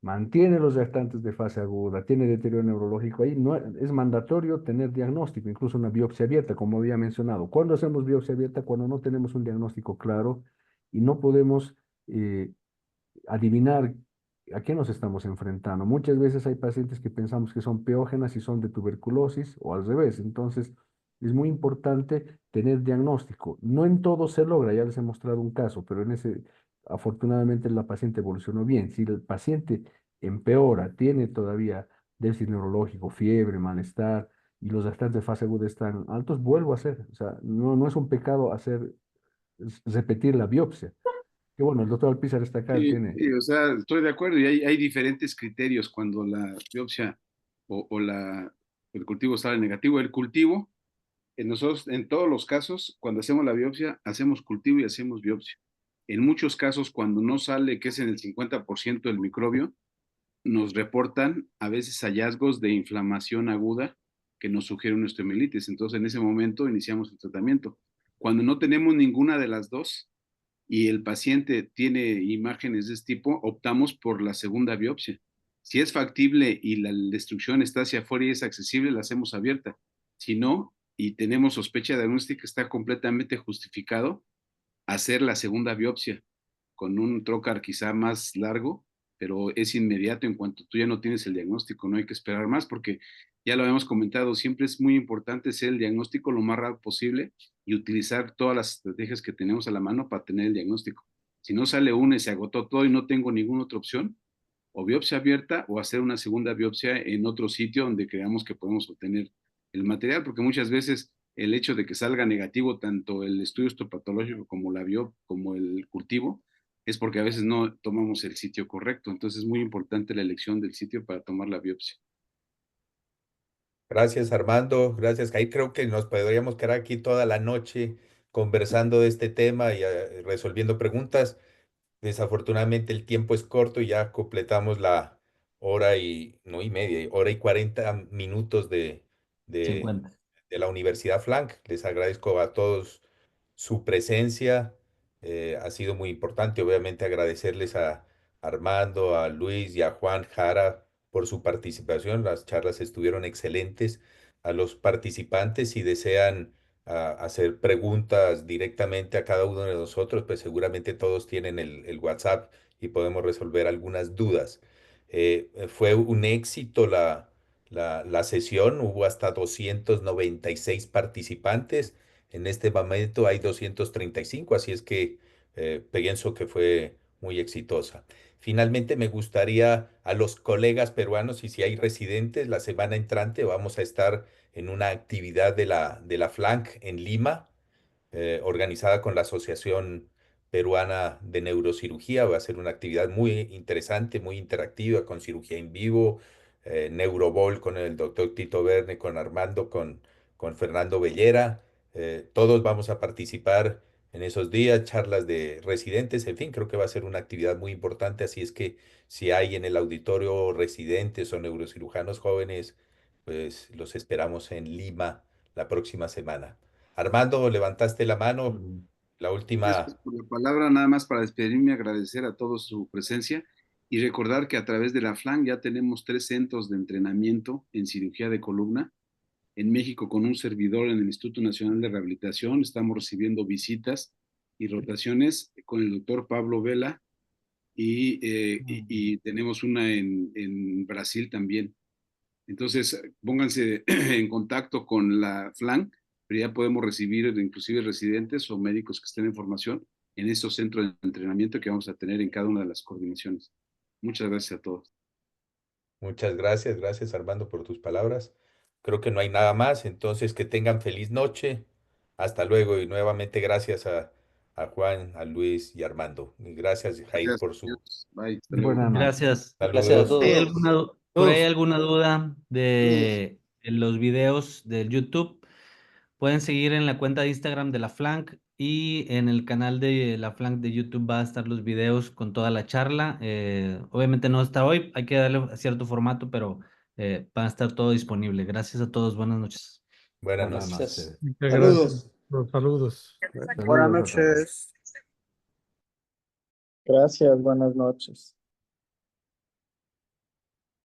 mantiene los restantes de fase aguda, tiene deterioro neurológico, ahí no es mandatorio tener diagnóstico, incluso una biopsia abierta, como había mencionado. ¿Cuándo hacemos biopsia abierta? Cuando no tenemos un diagnóstico claro y no podemos eh, adivinar a qué nos estamos enfrentando. Muchas veces hay pacientes que pensamos que son peógenas y son de tuberculosis o al revés. Entonces, es muy importante tener diagnóstico. No en todo se logra, ya les he mostrado un caso, pero en ese, afortunadamente, la paciente evolucionó bien. Si el paciente empeora, tiene todavía déficit neurológico, fiebre, malestar, y los restantes de fase aguda están altos, vuelvo a hacer. O sea, no es un pecado repetir la biopsia. Que bueno, el doctor Alpizar está acá, Sí, tiene. sí, o sea, estoy de acuerdo y hay diferentes criterios cuando la biopsia o el cultivo sale negativo. El cultivo, nosotros en todos los casos, cuando hacemos la biopsia, hacemos cultivo y hacemos biopsia. En muchos casos, cuando no sale, que es en el 50% del microbio, nos reportan a veces hallazgos de inflamación aguda que nos sugiere una osteomielitis. Entonces, en ese momento iniciamos el tratamiento. Cuando no tenemos ninguna de las dos, y el paciente tiene imágenes de este tipo, optamos por la segunda biopsia. Si es factible y la destrucción está hacia afuera y es accesible, la hacemos abierta. Si no, y tenemos sospecha diagnóstica, está completamente justificado hacer la segunda biopsia con un trocar quizá más largo, pero es inmediato en cuanto tú ya no tienes el diagnóstico, no hay que esperar más porque ya lo habíamos comentado, siempre es muy importante hacer el diagnóstico lo más rápido posible y utilizar todas las estrategias que tenemos a la mano para tener el diagnóstico. Si no sale una y se agotó todo y no tengo ninguna otra opción, o biopsia abierta o hacer una segunda biopsia en otro sitio donde creamos que podemos obtener el material, porque muchas veces el hecho de que salga negativo tanto el estudio histopatológico como como el cultivo es porque a veces no tomamos el sitio correcto. Entonces es muy importante la elección del sitio para tomar la biopsia. Gracias, Armando. Gracias. Ahí creo que nos podríamos quedar aquí toda la noche conversando de este tema y resolviendo preguntas. Desafortunadamente el tiempo es corto y ya completamos la hora y, no y media, hora y 40 minutos de, 50. de la Universidad Flank. Les agradezco a todos su presencia. Ha sido muy importante, obviamente, agradecerles a Armando, a Luis y a Juan Jara por su participación. Las charlas estuvieron excelentes. A los participantes, si desean hacer preguntas directamente a cada uno de nosotros, pues seguramente todos tienen el WhatsApp y podemos resolver algunas dudas. Fue un éxito la sesión. Hubo hasta 296 participantes. En este momento hay 235, así es que pienso que fue muy exitosa. Finalmente, me gustaría a los colegas peruanos, y si hay residentes, la semana entrante vamos a estar en una actividad de la FLANC en Lima, organizada con la Asociación Peruana de Neurocirugía. Va a ser una actividad muy interesante, muy interactiva, con cirugía en vivo, Neurobol con el doctor Tito Verne, con Armando, con Fernando Bellera. Todos vamos a participar en esos días, charlas de residentes, en fin, creo que va a ser una actividad muy importante, así es que si hay en el auditorio residentes o neurocirujanos jóvenes, pues los esperamos en Lima la próxima semana. Armando, levantaste la mano, la Gracias última. por la palabra, nada más para despedirme, agradecer a todos su presencia y recordar que a través de la FLAN ya tenemos 3 centros de entrenamiento en cirugía de columna. En México, con un servidor en el Instituto Nacional de Rehabilitación, estamos recibiendo visitas y rotaciones con el doctor Pablo Vela y tenemos una en Brasil también. Entonces, pónganse en contacto con la FLAN, pero ya podemos recibir inclusive residentes o médicos que estén en formación en estos centros de entrenamiento que vamos a tener en cada una de las coordinaciones. Muchas gracias a todos. Muchas gracias, gracias Armando por tus palabras. Creo que no hay nada más, entonces que tengan feliz noche. Hasta luego y nuevamente gracias a Juan, a Luis y Armando. Y gracias, Jair, Gracias. por su... Bye. Hasta luego. Buenas noches. Gracias. Gracias a Saludos. ¿Hay todos. alguna, por ahí alguna duda de los videos del YouTube? Pueden seguir en la cuenta de Instagram de la Flank y en el canal de la Flank de YouTube va a estar los videos con toda la charla. Obviamente no está hoy, hay que darle cierto formato, pero va a estar todo disponible. Gracias a todos, buenas noches. Buenas Buenas noches. noches. Muchas Saludos. gracias. Los saludos. Buenas Saludos a todos. noches. Gracias, buenas noches.